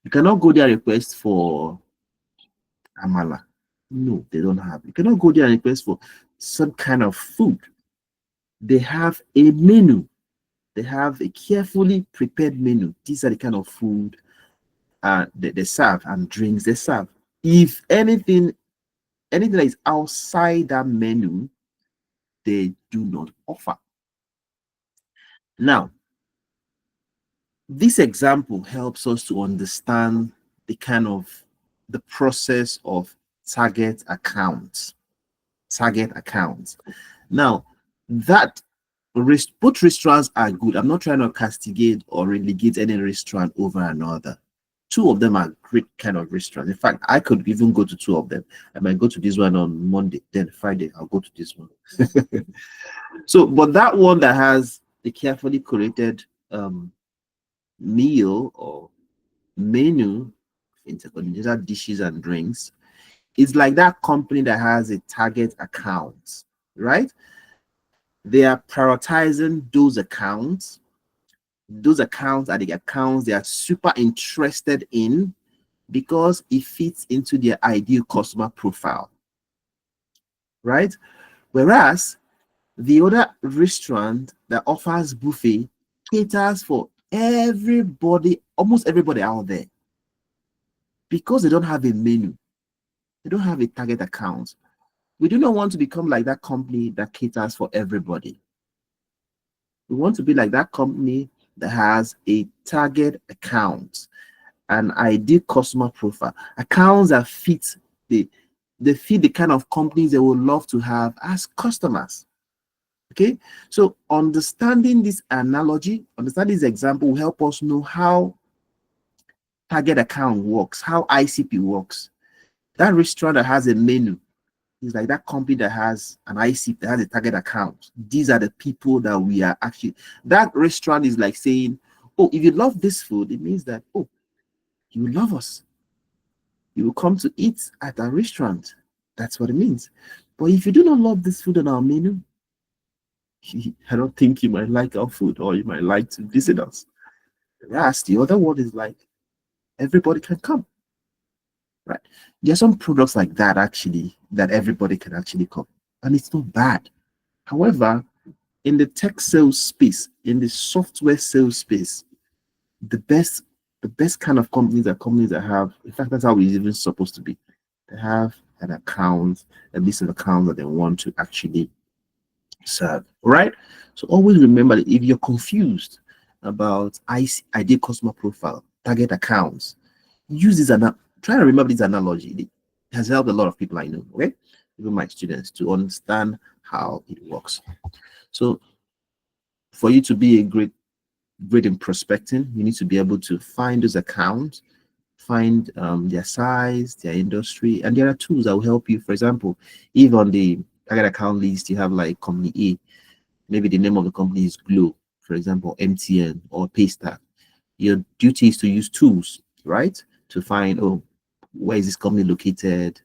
You cannot go there and request for amala. No, they don't have it. You cannot go there and request for some kind of food. They have a menu. They have a carefully prepared menu. These are the kind of food they serve and drinks they serve. If anything that is outside that menu, they do not offer. Now, this example helps us to understand the process of target accounts. Now, both restaurants are good. I'm not trying to castigate or relegate any restaurant over another. Two of them are great kind of restaurants. In fact, I could even go to two of them. I might go to this one on Monday, then Friday I'll go to this one. So, but that one that has the carefully curated meal or menu, intercontinental dishes and drinks, is like that company that has a target account, right? They are prioritizing those accounts. Those accounts are the accounts they are super interested in because it fits into their ideal customer profile, right? Whereas the other restaurant that offers buffet caters for everybody, almost everybody out there, because they don't have a menu, they don't have a target account. We do not want to become like that company that caters for everybody. We want to be like that company that has a target account, an ideal customer profile, accounts that fit the kind of companies they would love to have as customers. Okay, so understanding this analogy, understanding this example will help us know how target account works, how ICP works. That restaurant that has a menu is like that company that has an ICP, that has a target account. These are the people that we are actually, that restaurant is like saying, oh, if you love this food, it means that, oh, you love us. You will come to eat at our restaurant. That's what it means. But if you do not love this food on our menu, I don't think you might like our food or you might like to visit us. Whereas the other one is like, everybody can come. Right? There are some products like that actually that everybody can actually come, and it's not bad. However, in the tech sales space, in the software sales space, the best kind of companies are companies that have, in fact, that's how it's even supposed to be. They have an account, a list of accounts that they want to actually serve. All right. So always remember that if you're confused about ideal customer profile, target accounts, use this and try to remember this analogy. It has helped a lot of people I know, okay? Even my students, to understand how it works. So for you to be a great in prospecting, you need to be able to find those accounts, find their size, their industry, and there are tools that will help you. For example, if on the target account list, you have like company A. Maybe the name of the company is Glow, for example, MTN or Paystack. Your duty is to use tools, right? To find, oh, where is this company located?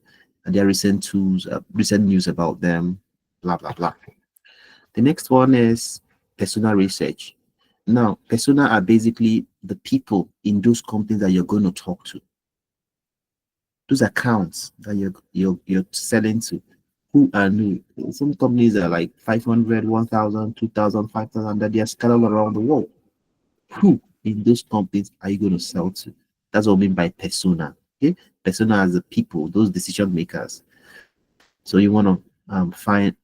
Are there recent tools, recent news about them, blah, blah, blah. The next one is persona research. Now, persona are basically the people in those companies that you're going to talk to, those accounts that you're selling to. Who are new? Some companies are like 500, 1,000, 2,000, 5,000 that they are scattered around the world. Who in those companies are you going to sell to? That's what I mean by persona. Okay, persona as the people, those decision makers. So you want to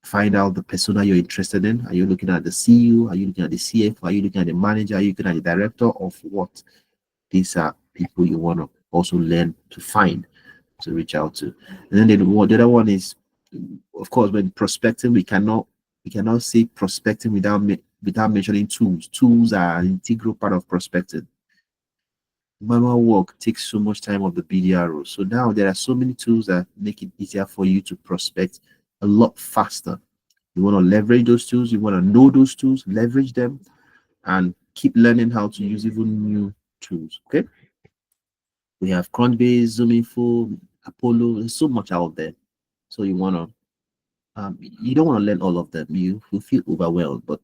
find out the persona you're interested in. Are you looking at the CEO? Are you looking at the CFO? Are you looking at the manager? Are you looking at the director of what? These are people you want to also learn to find, to reach out to. And then the other one is, of course, when prospecting, we cannot say prospecting without mentioning tools. Tools are an integral part of prospecting. Manual work takes so much time of the BDRO. So now there are so many tools that make it easier for you to prospect a lot faster. You want to leverage those tools, you want to know those tools, leverage them, and keep learning how to use even new tools. Okay. We have Crunchbase, ZoomInfo, Apollo. There's so much out there. So you don't want to learn all of them. You feel overwhelmed, but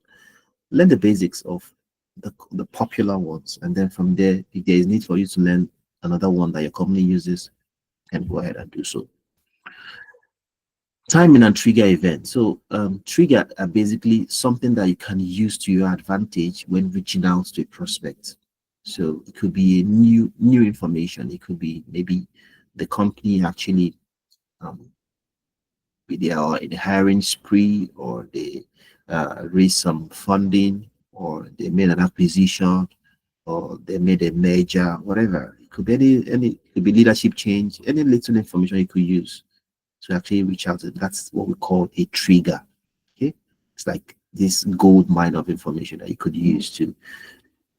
learn the basics of the popular ones, and then from there, if there is need for you to learn another one that your company uses, you can go ahead and do so. Timing and trigger events. So trigger are basically something that you can use to your advantage when reaching out to a prospect. So it could be a new information. It could be maybe the company actually um, they are in a hiring spree, or they raised some funding, or they made an acquisition, or they made a merger, whatever. It could be any it could be leadership change, any little information you could use to actually reach out to. That's what we call a trigger. Okay, it's like this gold mine of information that you could use to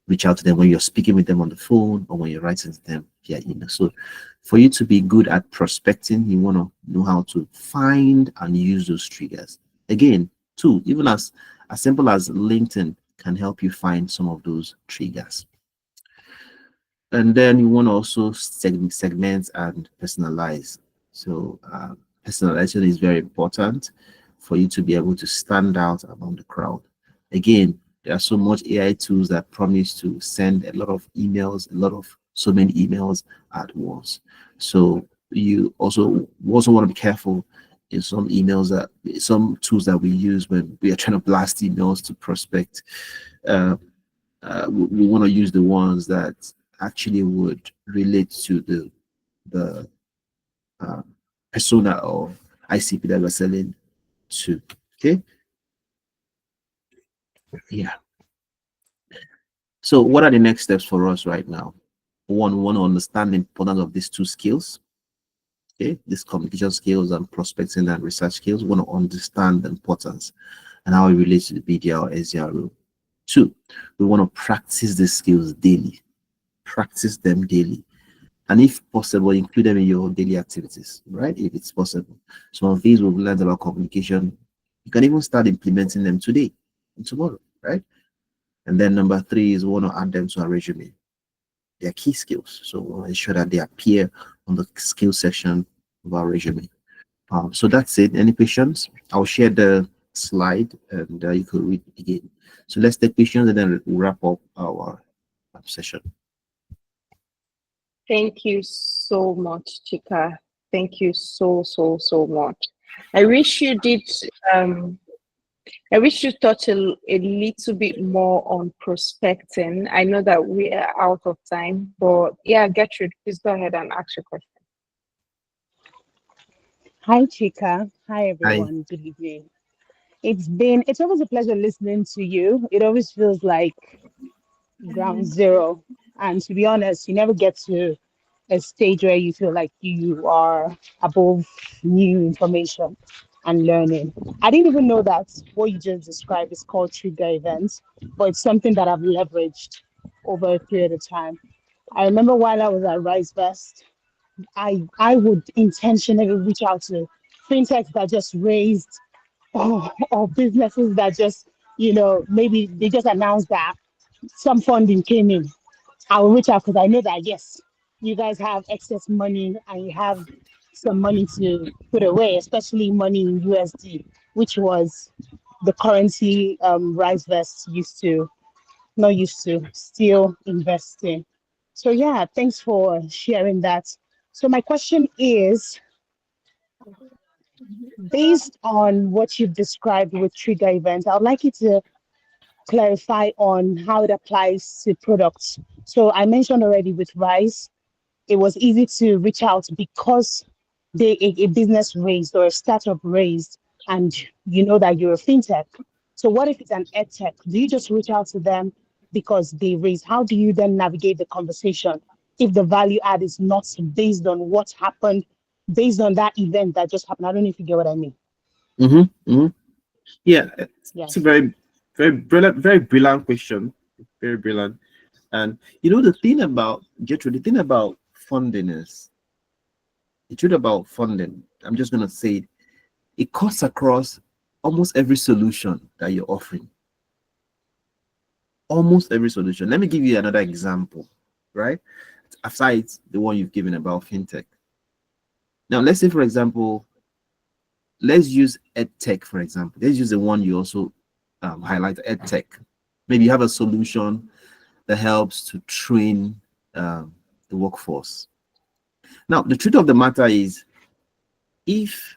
reach out to them when you're speaking with them on the phone or when you're writing to them via email. So for you to be good at prospecting, you want to know how to find and use those triggers. Again, too, even as simple as LinkedIn can help you find some of those triggers. And then you want to also segment and personalize. So personalization is very important for you to be able to stand out among the crowd. Again, there are so much AI tools that promise to send a lot of emails, so many emails at once. So you also want to be careful in some tools that we use when we are trying to blast emails to prospect. Uh, we want to use the ones that actually would relate to the uh, persona or ICP that we're selling to. Okay, yeah. So, what are the next steps for us right now? One, we want to understand the importance of these two skills. Okay, these communication skills and prospecting and research skills. We want to understand the importance and how it relates to the BDR or SDR. Two, we want to practice these skills daily. Practice them daily, and if possible, include them in your daily activities, right? If it's possible. Some of these we've learned about communication. You can even start implementing them today and tomorrow, right? And then number three is we want to add them to our resume. They are key skills, so we'll ensure that they appear on the skill section of our resume. So that's it. Any questions? I'll share the slide and you could read it again. So let's take questions and then we'll wrap up our session. Thank you so much, Chika. Thank you so much. I wish you did. Um, I wish you touch a little bit more on prospecting. I know that we are out of time, but yeah, Gertrude, please go ahead and ask your question. Hi, Chika. Hi, Hi. everyone. Good evening. It's always a pleasure listening to you. It always feels like ground zero. And to be honest, you never get to a stage where you feel like you are above new information and learning. I didn't even know that what you just described is called trigger events, but it's something that I've leveraged over a period of time. I remember while I was at RiseVest, I would intentionally reach out to fintechs that just raised, or businesses that just, maybe they just announced that some funding came in, I will reach out because I know that, yes, you guys have excess money and you have some money to put away, especially money in USD, which was the currency Rice Vest used to, not used to, still invest in. So, yeah, thanks for sharing that. So, my question is, based on what you've described with trigger events, I would like you to clarify on how it applies to products. So I mentioned already with Rice, it was easy to reach out because a business raised or a startup raised, and you know that you're a fintech. So what if it's an ed tech? Do you just reach out to them because they raised? How do you then navigate the conversation if the value add is not based on what happened, based on that event that just happened? I don't know if you get what I mean. Yeah, it's a Yes. very brilliant question. Very brilliant. And the thing about Gertrude, the thing about funding is the truth about funding. I'm just gonna say it cuts across almost every solution that you're offering. Almost every solution. Let me give you another example, right? Aside the one you've given about fintech. Now, let's say, for example, let's use EdTech, for example. Let's use the one you also highlight, EdTech. Maybe you have a solution that helps to train the workforce. Now, the truth of the matter is, if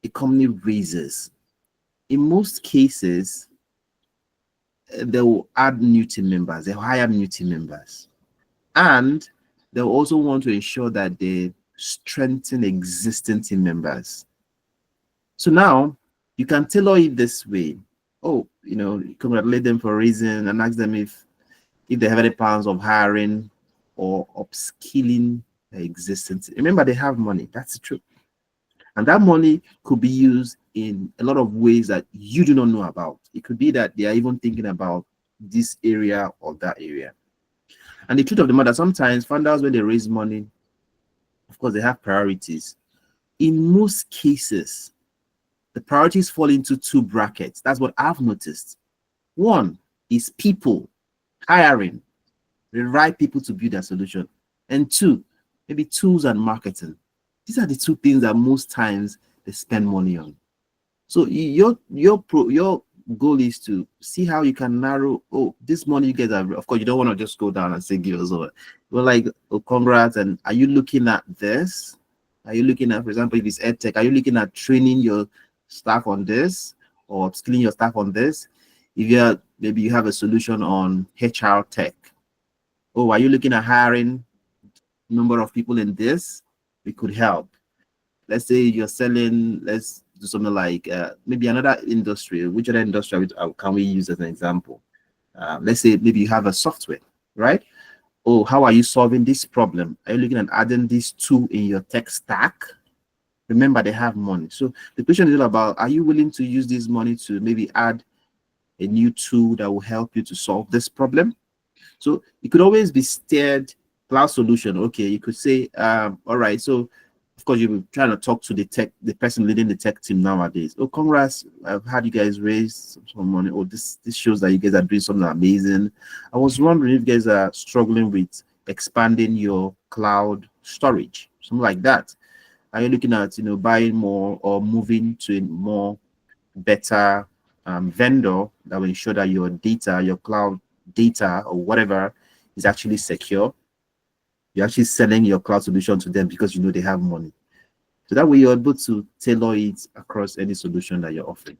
a company raises, in most cases, they will add new team members, they'll hire new team members, and they'll also want to ensure that they strengthen existing team members. So now you can tailor it this way. Oh, congratulate them for raising and ask them if they have any plans of hiring or upskilling their existing team. Remember, they have money. That's the truth. And that money could be used in a lot of ways that you do not know about. It could be that they are even thinking about this area or that area. And the truth of the matter, sometimes founders, when they raise money, of course, they have priorities. In most cases, the priorities fall into two brackets. That's what I've noticed. One is people, hiring the right people to build a solution. And two, maybe tools and marketing. These are the two things that most times they spend money on. So your goal is to see how you can narrow, this money you get, of course, you don't want to just go down and say, give us over. You're like, congrats, and are you looking at this? Are you looking at, for example, if it's EdTech, are you looking at training your staff on this or upskilling your staff on this? If maybe you have a solution on HR tech. Oh, are you looking at hiring number of people in this? We could help. Let's say you're selling, let's do something like maybe another industry. Which other industry can we use as an example? Let's say maybe you have a software, right? Oh, how are you solving this problem? Are you looking at adding this tool in your tech stack? Remember, they have money. So the question is all about, are you willing to use this money to maybe add a new tool that will help you to solve this problem? So it could always be steered cloud solution. Okay, you could say, all right, so of course you're trying to talk to the person leading the tech team nowadays. Oh, congrats, I've had you guys raise some money. Oh, this shows that you guys are doing something amazing. I was wondering if you guys are struggling with expanding your cloud storage, something like that. Are you looking at buying more or moving to a more better vendor that will ensure that your data, your cloud data or whatever is actually secure? You're actually selling your cloud solution to them because they have money. So that way you're able to tailor it across any solution that you're offering.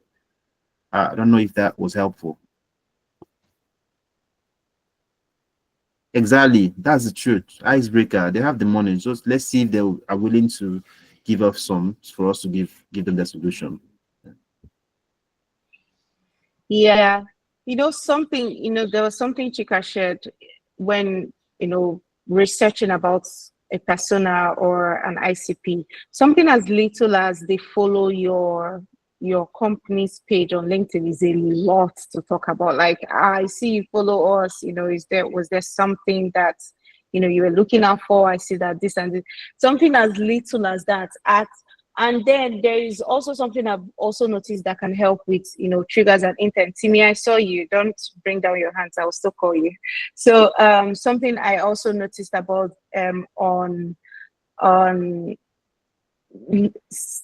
I don't know if that was helpful. Exactly, that's the truth. Icebreaker, they have the money. So let's see if they are willing to give us some for us to give them the solution. Yeah, something, there was something Chika shared when, researching about a persona or an ICP, something as little as they follow your company's page on LinkedIn is a lot to talk about. Like, I see you follow us, was there something that you were looking out for? I see that this and this, something as little as that And then there is also something I've also noticed that can help with, triggers and intent. Timmy, I saw you. Don't bring down your hands. I will still call you. So something I also noticed about on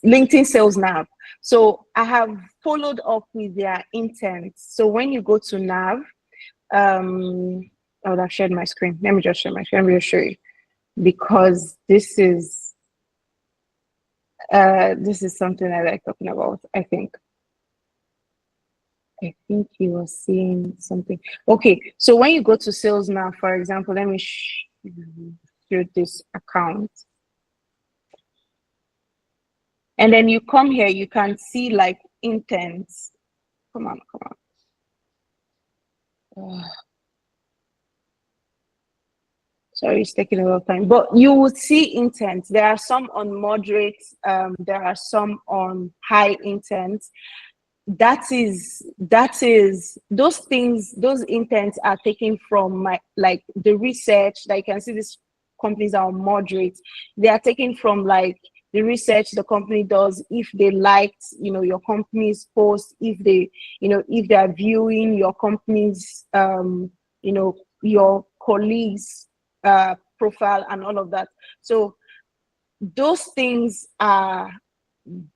LinkedIn Sales Nav. So I have followed up with their intent. So when you go to Nav, I've shared my screen. Let me just share my screen. Let me just show you, because this is something I like talking about. I think you were seeing something. Okay, so when you go to Sales Now, for example, let me show this account. And then you come here, you can see like intents. Come on. Sorry, it's taking a lot of time, but you will see intent. There are some on moderate, there are some on high intent. That is those things, those intents are taken from the research that you can see. These companies are moderate. They are taken from the research the company does. If they liked, your company's post, if they are viewing your company's, your colleagues' profile and all of that. So those things are,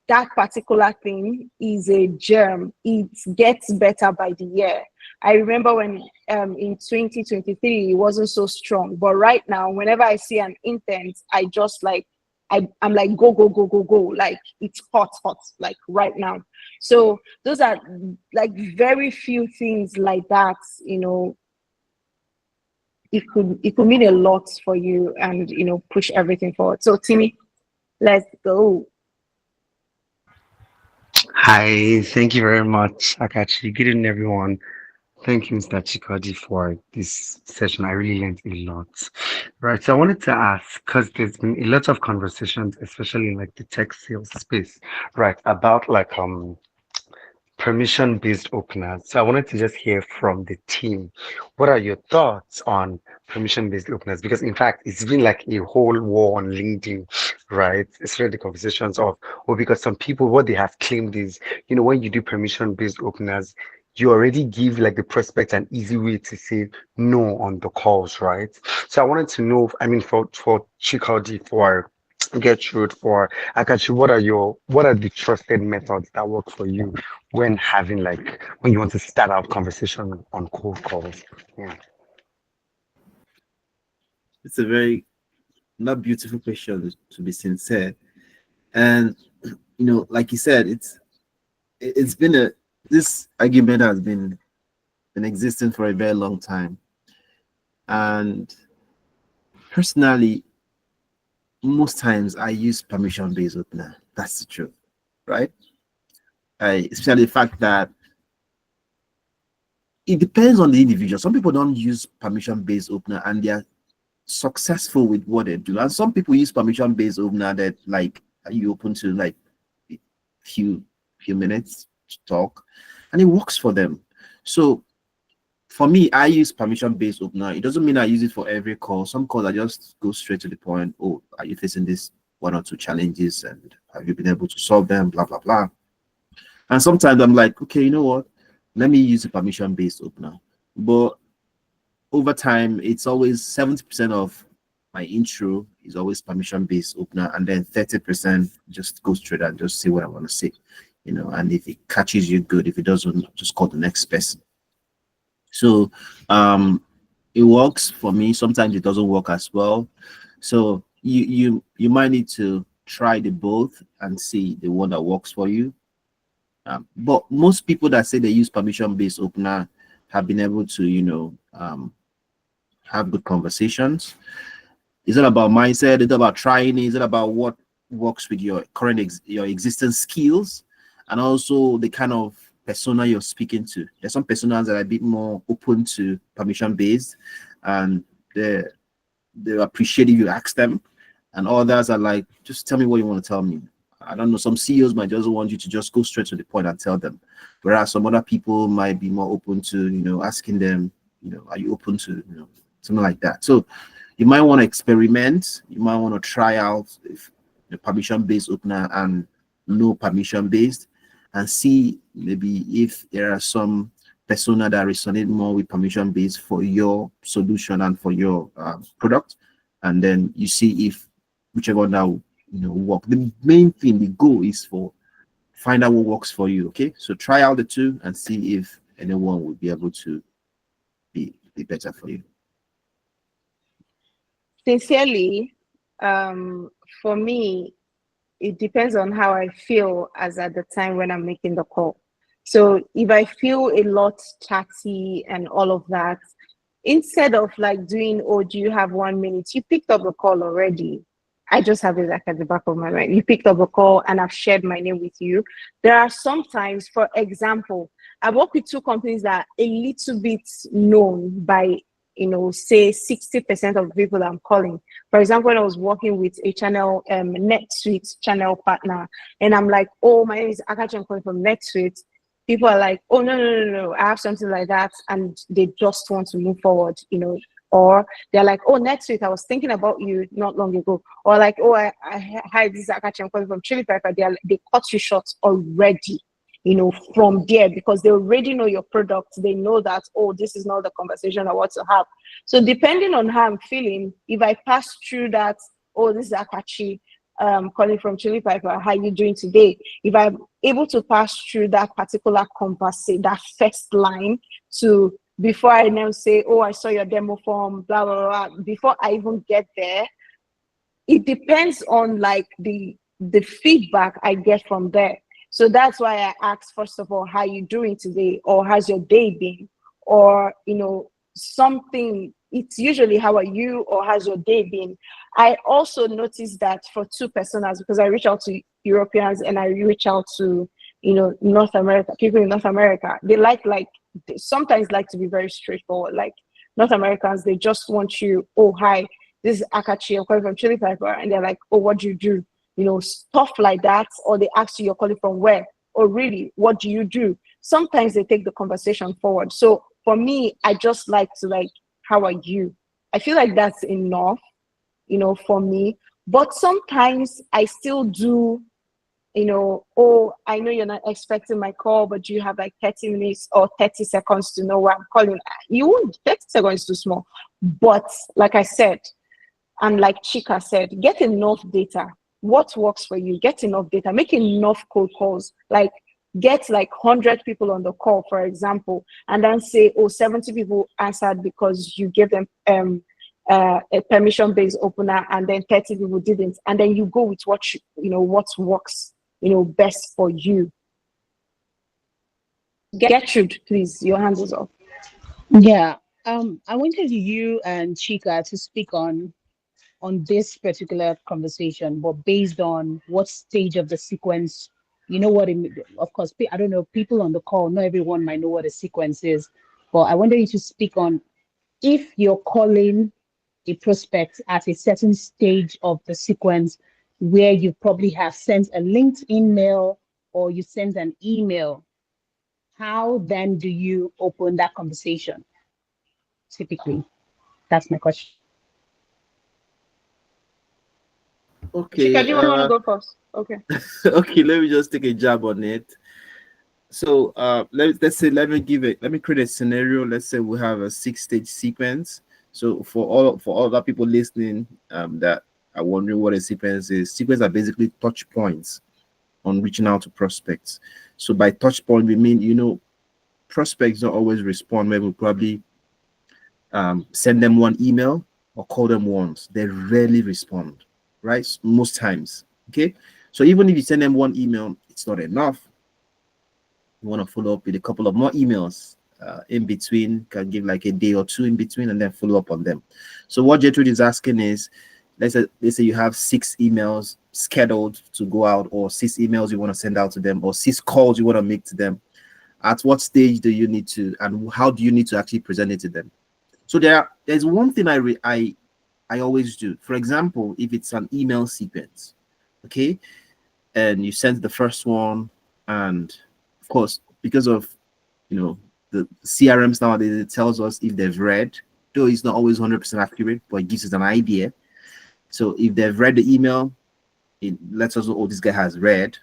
that particular thing is a germ. It gets better by the year. I remember when in 2023 it wasn't so strong, but right now whenever I see an intent, I just I'm like go, like it's hot like right now. So those are like very few things like that. It could mean a lot for you and push everything forward. So Timmy, let's go. Hi, thank you very much, Akachi. Good evening, everyone. Thank you, Mr. Chikodi, for this session. I really learned a lot. Right, so I wanted to ask, because there's been a lot of conversations, especially in the tech sales space, right, about permission-based openers. So I wanted to just hear from the team. What are your thoughts on permission-based openers? Because in fact, it's been like a whole war on LinkedIn, right? Especially the conversations of, because some people, what they have claimed is, when you do permission-based openers, you already give the prospect an easy way to say no on the calls, right? So I wanted to know, for Chikodi, for Gertrude, for Akachi, what are the trusted methods that work for you when having when you want to start out conversation on cold calls? Yeah. It's a very not beautiful question, to be sincere. And like you said, it's been this argument has been existing for a very long time. And personally, most times I use permission-based opener. That's the truth, right? Especially the fact that it depends on the individual. Some people don't use permission-based opener and they're successful with what they do. And some people use permission-based opener that are you open to a few minutes to talk, and it works for them. So for me, I use permission-based opener. It doesn't mean I use it for every call. Some calls I just go straight to the point. Oh, are you facing this one or two challenges, and have you been able to solve them? Blah blah blah. And sometimes I'm like, okay, you know what? Let me use a permission-based opener. But over time, it's always 70% of my intro is always permission-based opener, and then 30% just go straight and just say what I want to say, and if it catches you, good. If it doesn't, just call the next person. So it works for me. Sometimes it doesn't work as well. So you might need to try the both and see the one that works for you. But most people that say they use permission-based opener have been able to, have good conversations. Is it about mindset? Is it about trying? Is it about what works with your your existing skills, and also the kind of persona you're speaking to? There's some personas that are a bit more open to permission-based, and they appreciate if you ask them, and others are like, just tell me what you want to tell me. I don't know. Some CEOs might just want you to just go straight to the point and tell them, whereas some other people might be more open to, asking them, are you open to, something like that. So you might want to experiment. You might want to try out the permission-based opener and no permission-based, and see maybe if there are some persona that resonate more with permission-based for your solution and for your product, and then you see if whichever one that will, work. The main thing, the goal is for find out what works for you. Okay, so try out the two and see if anyone will be able to be better for you. Sincerely, for me, it depends on how I feel as at the time when I'm making the call. So if I feel a lot chatty and all of that, instead of like doing, oh, do you have 1 minute? You picked up the call already. I just have it like at the back of my mind. You picked up a call and I've shared my name with you. There are sometimes, for example, I work with 2 companies that are a little bit known by, say 60% of the people I'm calling. For example, when I was working with a channel, NetSuite channel partner, and I'm like, oh, my name is Akachi, I'm calling from NetSuite. People are like, oh, no, I have something like that. And they just want to move forward, or they're like, oh, NetSuite, I was thinking about you not long ago. Or like, oh, hi, this is Akachi, I'm calling from Chili Pepper. They cut you short already, from there, because they already know your product. They know that, oh, this is not the conversation I want to have. So depending on how I'm feeling, if I pass through that, oh, this is Akachi, calling from Chili Piper, how you doing today? If I'm able to pass through that particular conversation, that first line, to before I now say, oh, I saw your demo form, blah, blah, blah, before I even get there, it depends on like the feedback I get from there. So that's why I asked, first of all, how you doing today? Or how's your day been? Or, something, it's usually how are you or how's your day been? I also noticed that for 2 personas, because I reach out to Europeans and I reach out to, North America, people in North America, they they sometimes like to be very straightforward. Like North Americans, they just want you, oh, hi, this is Akachi, I'm calling from Chili Pepper. And they're like, oh, what do you do? Stuff like that. Or they ask you, you're calling from where? Or really, what do you do? Sometimes they take the conversation forward. So for me, I just like to like, how are you? I feel like that's enough, for me. But sometimes I still do, oh, I know you're not expecting my call, but do you have like 30 minutes or 30 seconds to know why I'm calling? You won't, 30 seconds is too small. But like I said, and like Chika said, get enough data. What works for you? Get enough data. Make enough cold calls. Like get like 100 people on the call, for example, and then say, oh, 70 people answered because you gave them a permission-based opener, and then 30 people didn't. And then you go with what what works, best for you. Gertrude, please, your hand is up. Yeah. I wanted you and Chika to speak on this particular conversation, but based on what stage of the sequence, of course, I don't know, people on the call, not everyone might know what a sequence is, but I wanted you to speak on if you're calling a prospect at a certain stage of the sequence where you probably have sent a LinkedIn mail or you sent an email, how then do you open that conversation? Typically, that's my question. Okay. Chika, do you want to go first? Okay. Okay, let me just take a jab on it. So let's say let me create a scenario. Let's say we have a 6-stage sequence. So for all the people listening that are wondering what a sequence is, sequence are basically touch points on reaching out to prospects. So by touch point, we mean prospects don't always respond. Maybe we'll probably send them one email or call them once. They rarely respond, right? Most times. Okay. So even if you send them one email, it's not enough. You want to follow up with a couple of more emails in between, can give like a day or 2 in between, and then follow up on them. So what Gertrude is asking is, let's say you have 6 emails scheduled to go out, or 6 emails you want to send out to them, or 6 calls you want to make to them. At what stage do you need to, and how do you need to actually present it to them? So there's one thing I always do. For example, if it's an email sequence, okay, and you send the first one, and of course, because of the CRMs nowadays, it tells us if they've read, though it's not always 100% accurate, but it gives us an idea. So if they've read the email, It lets us know, oh, this guy has read.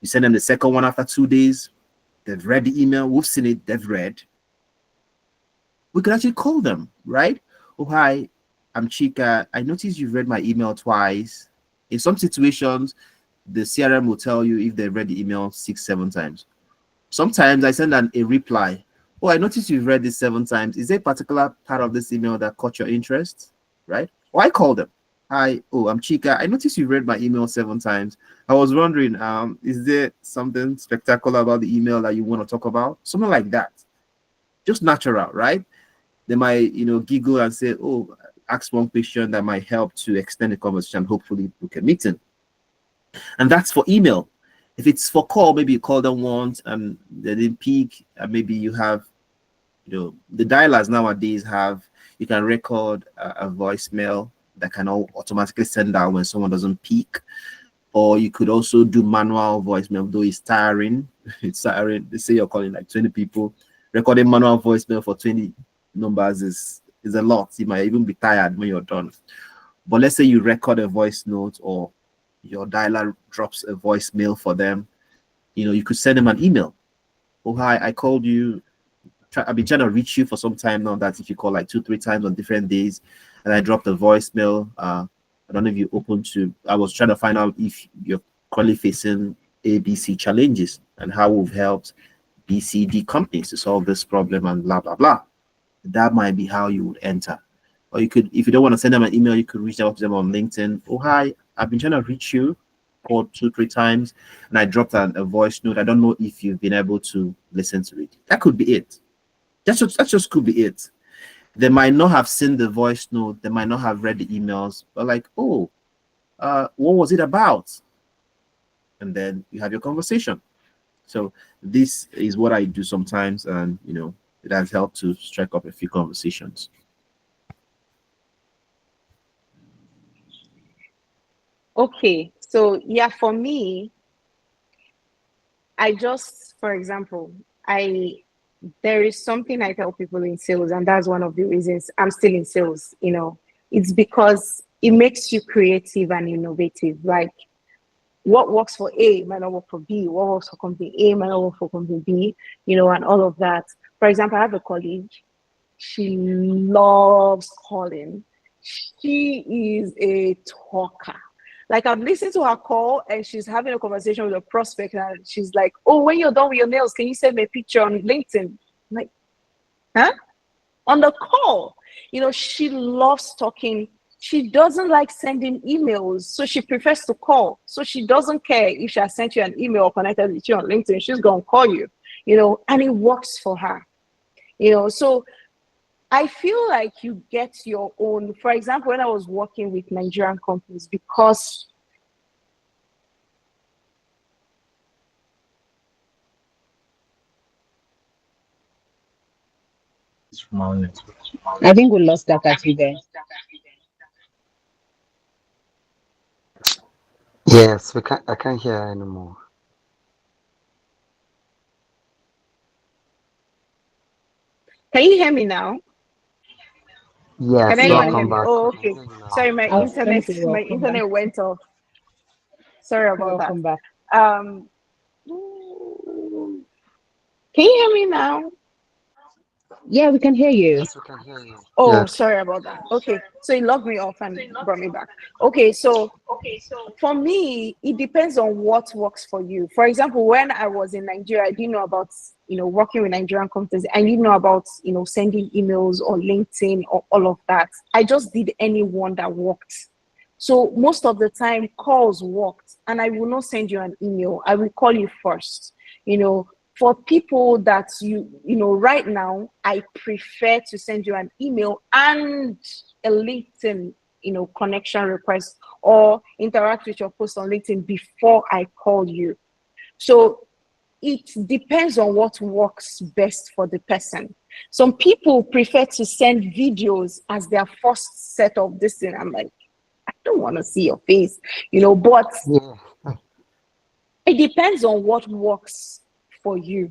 You send them the second one after 2 days. They've read the email. We've seen it. They've read. We could actually call them, right? Oh, hi, I'm Chika. I noticed you've read my email twice. In some situations, the CRM will tell you if they've read the email 6, 7 times. Sometimes I send a reply. Oh, I noticed you've read this 7 times. Is there a particular part of this email that caught your interest? Right? Or I call them. Hi, oh, I'm Chika. I noticed you read my email 7 times. I was wondering, is there something spectacular about the email that you want to talk about? Something like that. Just natural, right? They might, giggle and say, oh, ask one question that might help to extend the conversation, hopefully book a meeting. And that's for email. If it's for call, maybe you call them once and they didn't pick, and maybe you have, the dialers nowadays you can record a voicemail that can automatically send out when someone doesn't pick. Or you could also do manual voicemail, though it's tiring. It's tiring. They say you're calling like 20 people. Recording manual voicemail for 20 numbers is a lot. You might even be tired when you're done. But let's say you record a voice note, or your dialer drops a voicemail for them. You could send them an email. Oh, hi, I called you. I've been trying to reach you for some time now. That if you call like 2-3 times on different days, and I dropped a voicemail. I don't know if you're open to. I was trying to find out if you're currently facing ABC challenges and how we've helped BCD companies to solve this problem and blah blah blah. That might be how you would enter. Or you could, if you don't want to send them an email, you could reach out to them on LinkedIn. Oh, hi, I've been trying to reach you, called 2-3 times, and I dropped a voice note. I don't know if you've been able to listen to it. That could be it. That just could be it. They might not have seen the voice note. They might not have read the emails, but like, oh, what was it about? And then you have your conversation. So this is what I do sometimes, and it has helped to strike up a few conversations. Okay, so yeah, for me, for example, there is something I tell people in sales, and that's one of the reasons I'm still in sales. It's because it makes you creative and innovative. Like, what works for A might not work for B. What works for company A might not work for company B. And all of that. For example, I have a colleague. She loves calling. She is a talker. Like, I've listened to her call and she's having a conversation with a prospect, and she's like, oh, when you're done with your nails, can you send me a picture on LinkedIn? I'm like, huh? On the call. She loves talking. She doesn't like sending emails, so she prefers to call. So she doesn't care if she has sent you an email or connected with you on LinkedIn. She's going to call you, and it works for her. So I feel like you get your own. For example, when I was working with Nigerian companies, because I think we lost that at you there. Yes, I can't hear anymore. can you hear me now? Yes, Can anyone hear welcome me? back. Oh, We can okay. hear you now. Sorry, my I was going to say welcome internet back. went off. Sorry about Welcome back. that. Can you hear me now? Yeah, we can hear you. Yes, we can hear you. Oh, Yes. sorry about that. Okay, so it logged me off and brought me back. Okay, so for me, it depends on what works for you. For example, when I was in Nigeria, I didn't know about working with Nigerian companies. I didn't know about sending emails or LinkedIn or all of that. I just did any one that worked. So most of the time, calls worked, and I will not send you an email. I will call you first. For people that right now, I prefer to send you an email and a LinkedIn, connection request, or interact with your post on LinkedIn before I call you. So it depends on what works best for the person. Some people prefer to send videos as their first set of this thing. I'm like, I don't want to see your face, but Yeah. it depends on what works for you.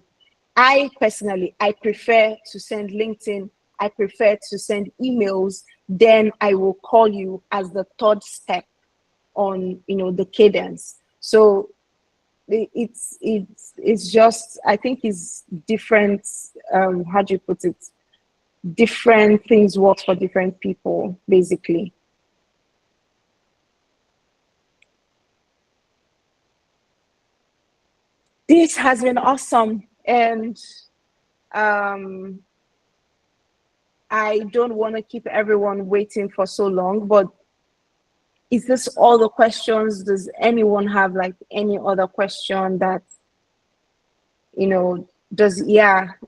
I personally, I prefer to send LinkedIn. I prefer to send emails. Then I will call you as the third step on, the cadence. So it's just, I think it's different. How do you put it? Different things work for different people, basically. This has been awesome, and I don't want to keep everyone waiting for so long, but is this all the questions? Does anyone have like any other question that, is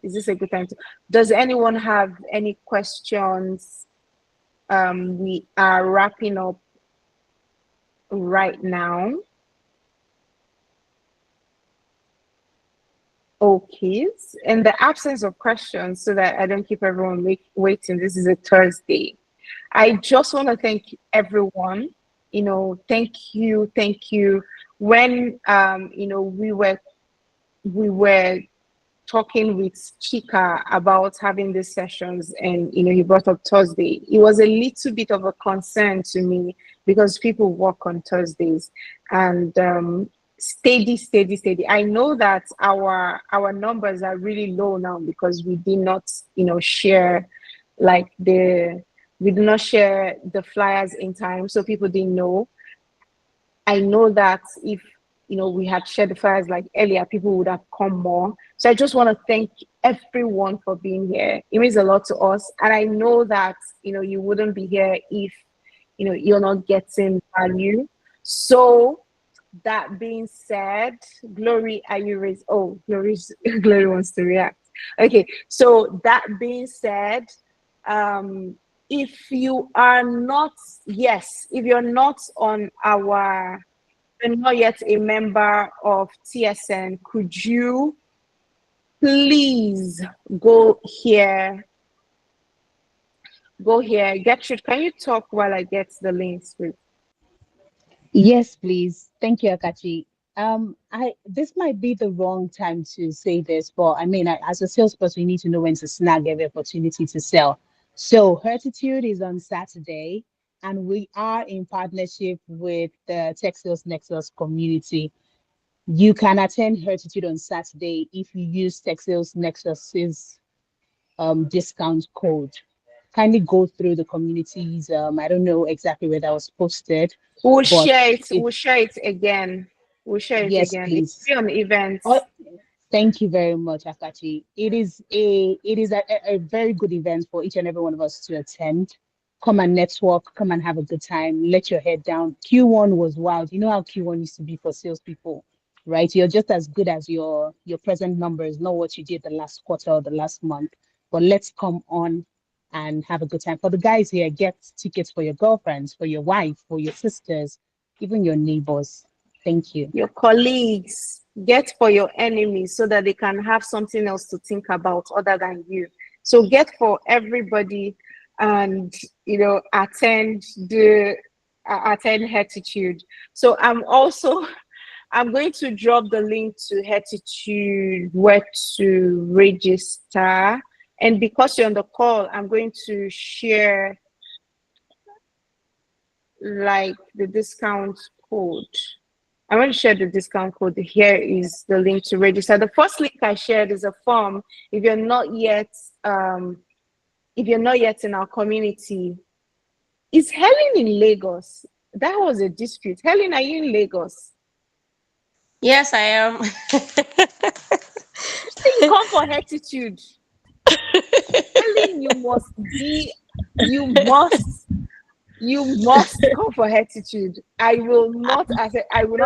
this a good time does anyone have any questions? We are wrapping up right now. Okay, in the absence of questions, so that I don't keep everyone waiting, this is a Thursday. I just want to thank everyone. Thank you. When we were talking with Chika about having these sessions, and he brought up Thursday, it was a little bit of a concern to me because people work on Thursdays, and steady. I know that our numbers are really low now because we did not share we did not share the flyers in time, so people didn't know. I know that if we had shared the flyers like earlier, people would have come more. So I just want to thank everyone for being here. It means a lot to us, and I know that you wouldn't be here if you're not getting value. So that being said, Glory, are you raised? Oh, Glory wants to react. Okay, so that being said, if you're not you're not yet a member of TSN, could you please go here? Gertrude, can you talk while I get the links, please? Yes, please. Thank you, Akachi. This might be the wrong time to say this, but I mean, as a salesperson, you need to know when to snag every opportunity to sell. So Hertitude is on Saturday, and we are in partnership with the Tech Sales Nexus community. You can attend Hertitude on Saturday if you use Tech Sales Nexus's discount code. Kindly go through the communities. I don't know exactly where that was posted. We'll share it. We'll share it again. Yes, please. It's on events. Oh, thank you very much, Akachi. It is a very good event for each and every one of us to attend. Come and network, come and have a good time, let your head down. Q1 was wild. You know how Q1 used to be for salespeople, right? You're just as good as your present numbers, not what you did the last quarter or the last month. But let's come on and have a good time. For the guys here, get tickets for your girlfriends, for your wife, for your sisters, even your neighbors. Thank you. Your colleagues, get for your enemies so that they can have something else to think about other than you. So get for everybody, and attend Hertitude. So I'm going to drop the link to Hertitude where to register. And because you're on the call, I'm going to share like the discount code. I'm going to share the discount code. Here is the link to register. The first link I shared is a form. If you're not yet in our community, is Helen in Lagos? That was a dispute. Helen, are you in Lagos? Yes, I am. You come for Hertitude. Helen, you must come for Hertitude. I will not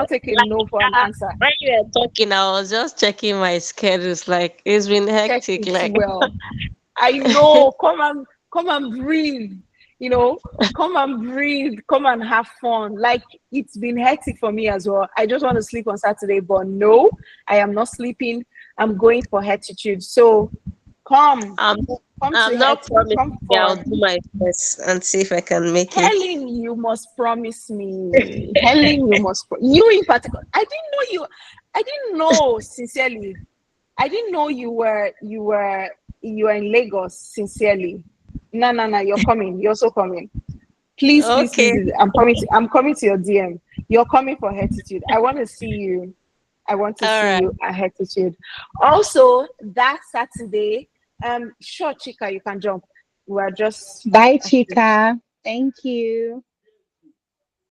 take a no for an answer. When you were talking, I was just checking my schedules. Like, it's been hectic. Well, I know. Come and breathe. Come and breathe. Come and have fun. Like, it's been hectic for me as well. I just want to sleep on Saturday, but no, I am not sleeping. I'm going for Hertitude. So come. I'm not promising. I'll do my best and see if I can make it. Helen, you must promise me. Helen, you in particular. I didn't know sincerely. I didn't know you were in Lagos sincerely. No, you're coming. You're also coming. Please, Okay. please. I'm coming to your DM. You're coming for Hettitude. I want to see you. I want to All see right. you at Hettitude. Also, that Saturday, sure, Chika, you can jump. We're just Bye, Chika. Thank you.